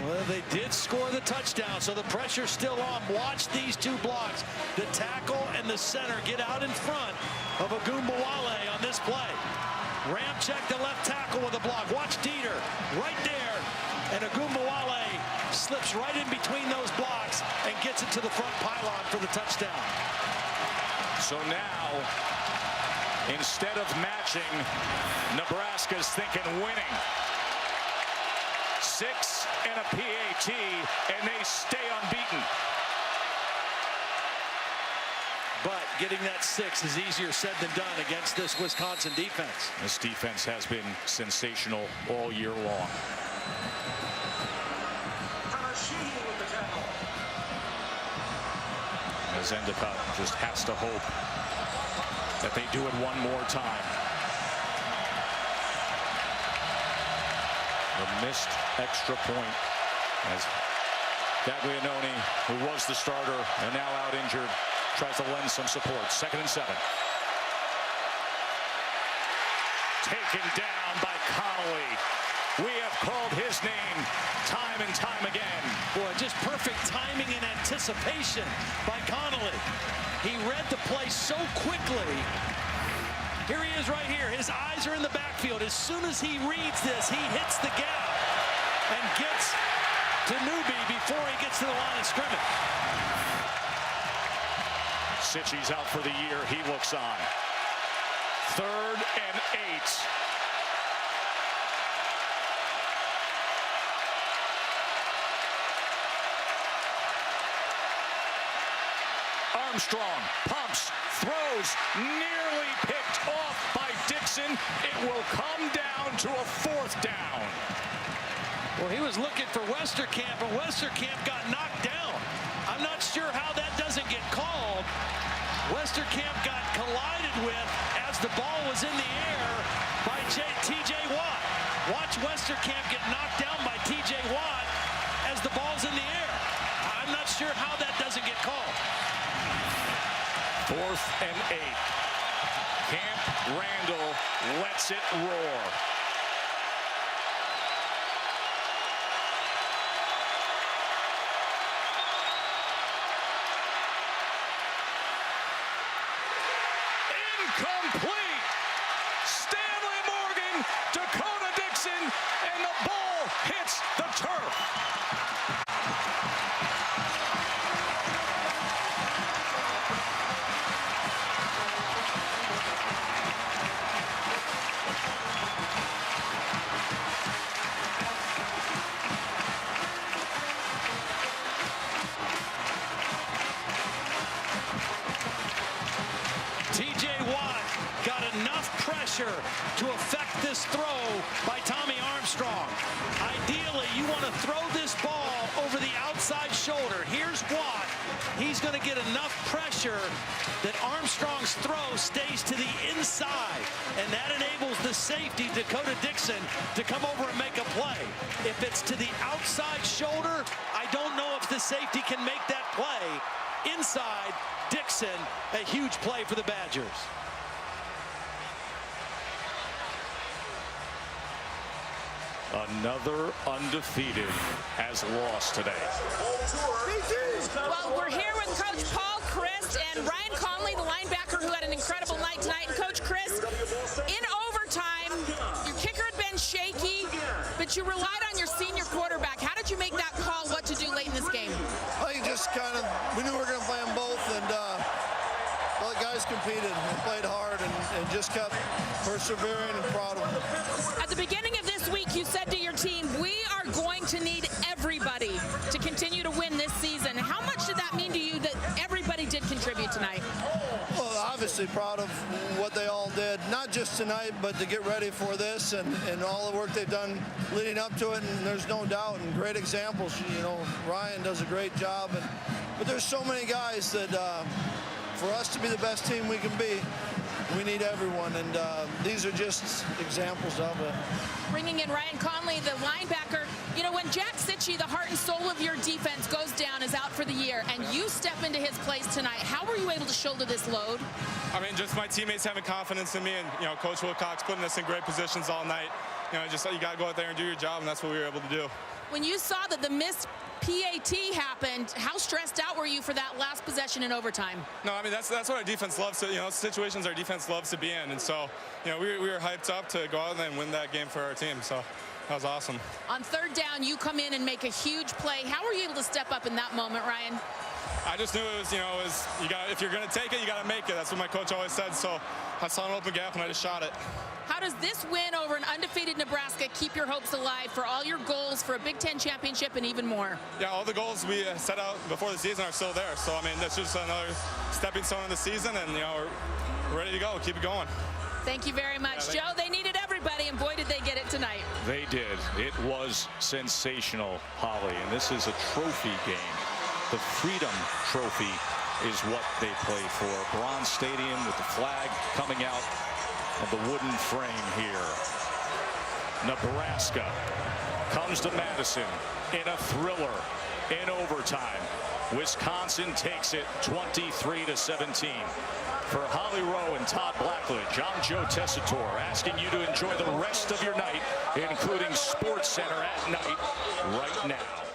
Well, they did score the touchdown, so the pressure's still on. Watch these two blocks. The tackle and the center get out in front of Agumbawale on this play. Ramczyk, the left tackle, with a block. Watch Dieter right there, and Agumbawale slips right in between those blocks and gets it to the front pylon for the touchdown. So now, instead of matching, Nebraska's thinking winning. 6 and a PAT, and they stay unbeaten. But getting that 6 is easier said than done against this Wisconsin defense. This defense has been sensational all year long. As Endicott just has to hope that they do it one more time. The missed extra point as Gaglianone, who was the starter and now out injured, tries to lend some support. 2nd and 7. Taken down by Connolly. We have called his name time and time again. Boy, just perfect timing and anticipation by Connolly. He read the play so quickly. Here he is right here. His eyes are in the backfield. As soon as he reads this, he hits the gap and gets to Newby before he gets to the line of scrimmage. Sitchy's out for the year. He looks on. 3rd and 8. Armstrong pumps, throws, nearly picked off by Dixon. It will come down to a 4th down. Well, he was looking for Westerkamp, and Westerkamp got knocked down. I'm not sure how that doesn't get called. Westerkamp got collided with as the ball was in the air by T.J. Watt. Watch Westerkamp get knocked down by T.J. Watt as the ball's in the air. I'm not sure how that doesn't get called. 4th and 8. Camp Randall lets it roar. incomplete. Stanley Morgan, Dakota Dixon, and the ball hits the turf. TJ Watt got enough pressure to affect this throw by Tommy Armstrong. Ideally, you want to throw this ball over the outside shoulder. Here's Watt. He's going to get enough pressure that Armstrong's throw stays to the inside, and that enables the safety, Dakota Dixon, to come over and make a play. If it's to the outside shoulder, I don't know if the safety can make that play. Inside, Dixon, a huge play for the Badgers. Another undefeated has lost today. Well, we're here with Coach Paul Chryst and Ryan Conley, the linebacker who had an incredible night tonight. And Coach Chryst, in overtime, your kicker had been shaky, but you relied on your senior quarterback. How did you make that call what to do late in this game? I think just kind of, we knew we were going to play them both, and well, the guys competed and played hard and just kept persevering and proud of them. At the beginning of this week, you said to your team, we are going to need everybody to continue to win this season. How much did that mean to you that everybody did contribute tonight? Well, obviously proud of what they all did, not just tonight, but to get ready for this and all the work they've done leading up to it. And there's no doubt, and great examples. You know, Ryan does a great job, but there's so many guys that for us to be the best team we can be, we need everyone, and these are just examples of it. Bringing in Ryan Conley, the linebacker. You know, when Jack Sitchie, the heart and soul of your defense, goes down, is out for the year, and you step into his place tonight, how were you able to shoulder this load? I mean, just my teammates having confidence in me, and, you know, Coach Wilcox putting us in great positions all night. You know, just you got to go out there and do your job, and that's what we were able to do. When you saw that the missed PAT happened, how stressed out were you for that last possession in overtime? No, I mean, that's what our defense loves to, you know, situations our defense loves to be in. And so, you know, we were hyped up to go out there and win that game for our team. So that was awesome. On third down, you come in and make a huge play. How were you able to step up in that moment, Ryan? I just knew it was, you know, if you're going to take it, you got to make it. That's what my coach always said. So I saw an open gap and I just shot it. How does this win over an undefeated Nebraska keep your hopes alive for all your goals for a Big Ten championship and even more? Yeah, all the goals we set out before the season are still there. So, I mean, that's just another stepping stone in the season, and, you know, we're ready to go. Keep it going. Thank you very much. Yeah, Joe, they needed everybody, and boy, did they get it tonight. They did. It was sensational, Holly, and this is a trophy game. The Freedom Trophy is what they play for. Bronze Stadium with the flag coming out of the wooden frame here. Nebraska comes to Madison in a thriller in overtime. Wisconsin takes it 23-17. For Holly Rowe and Todd Blackledge, I'm Joe Tessitore, asking you to enjoy the rest of your night, including SportsCenter at night right now.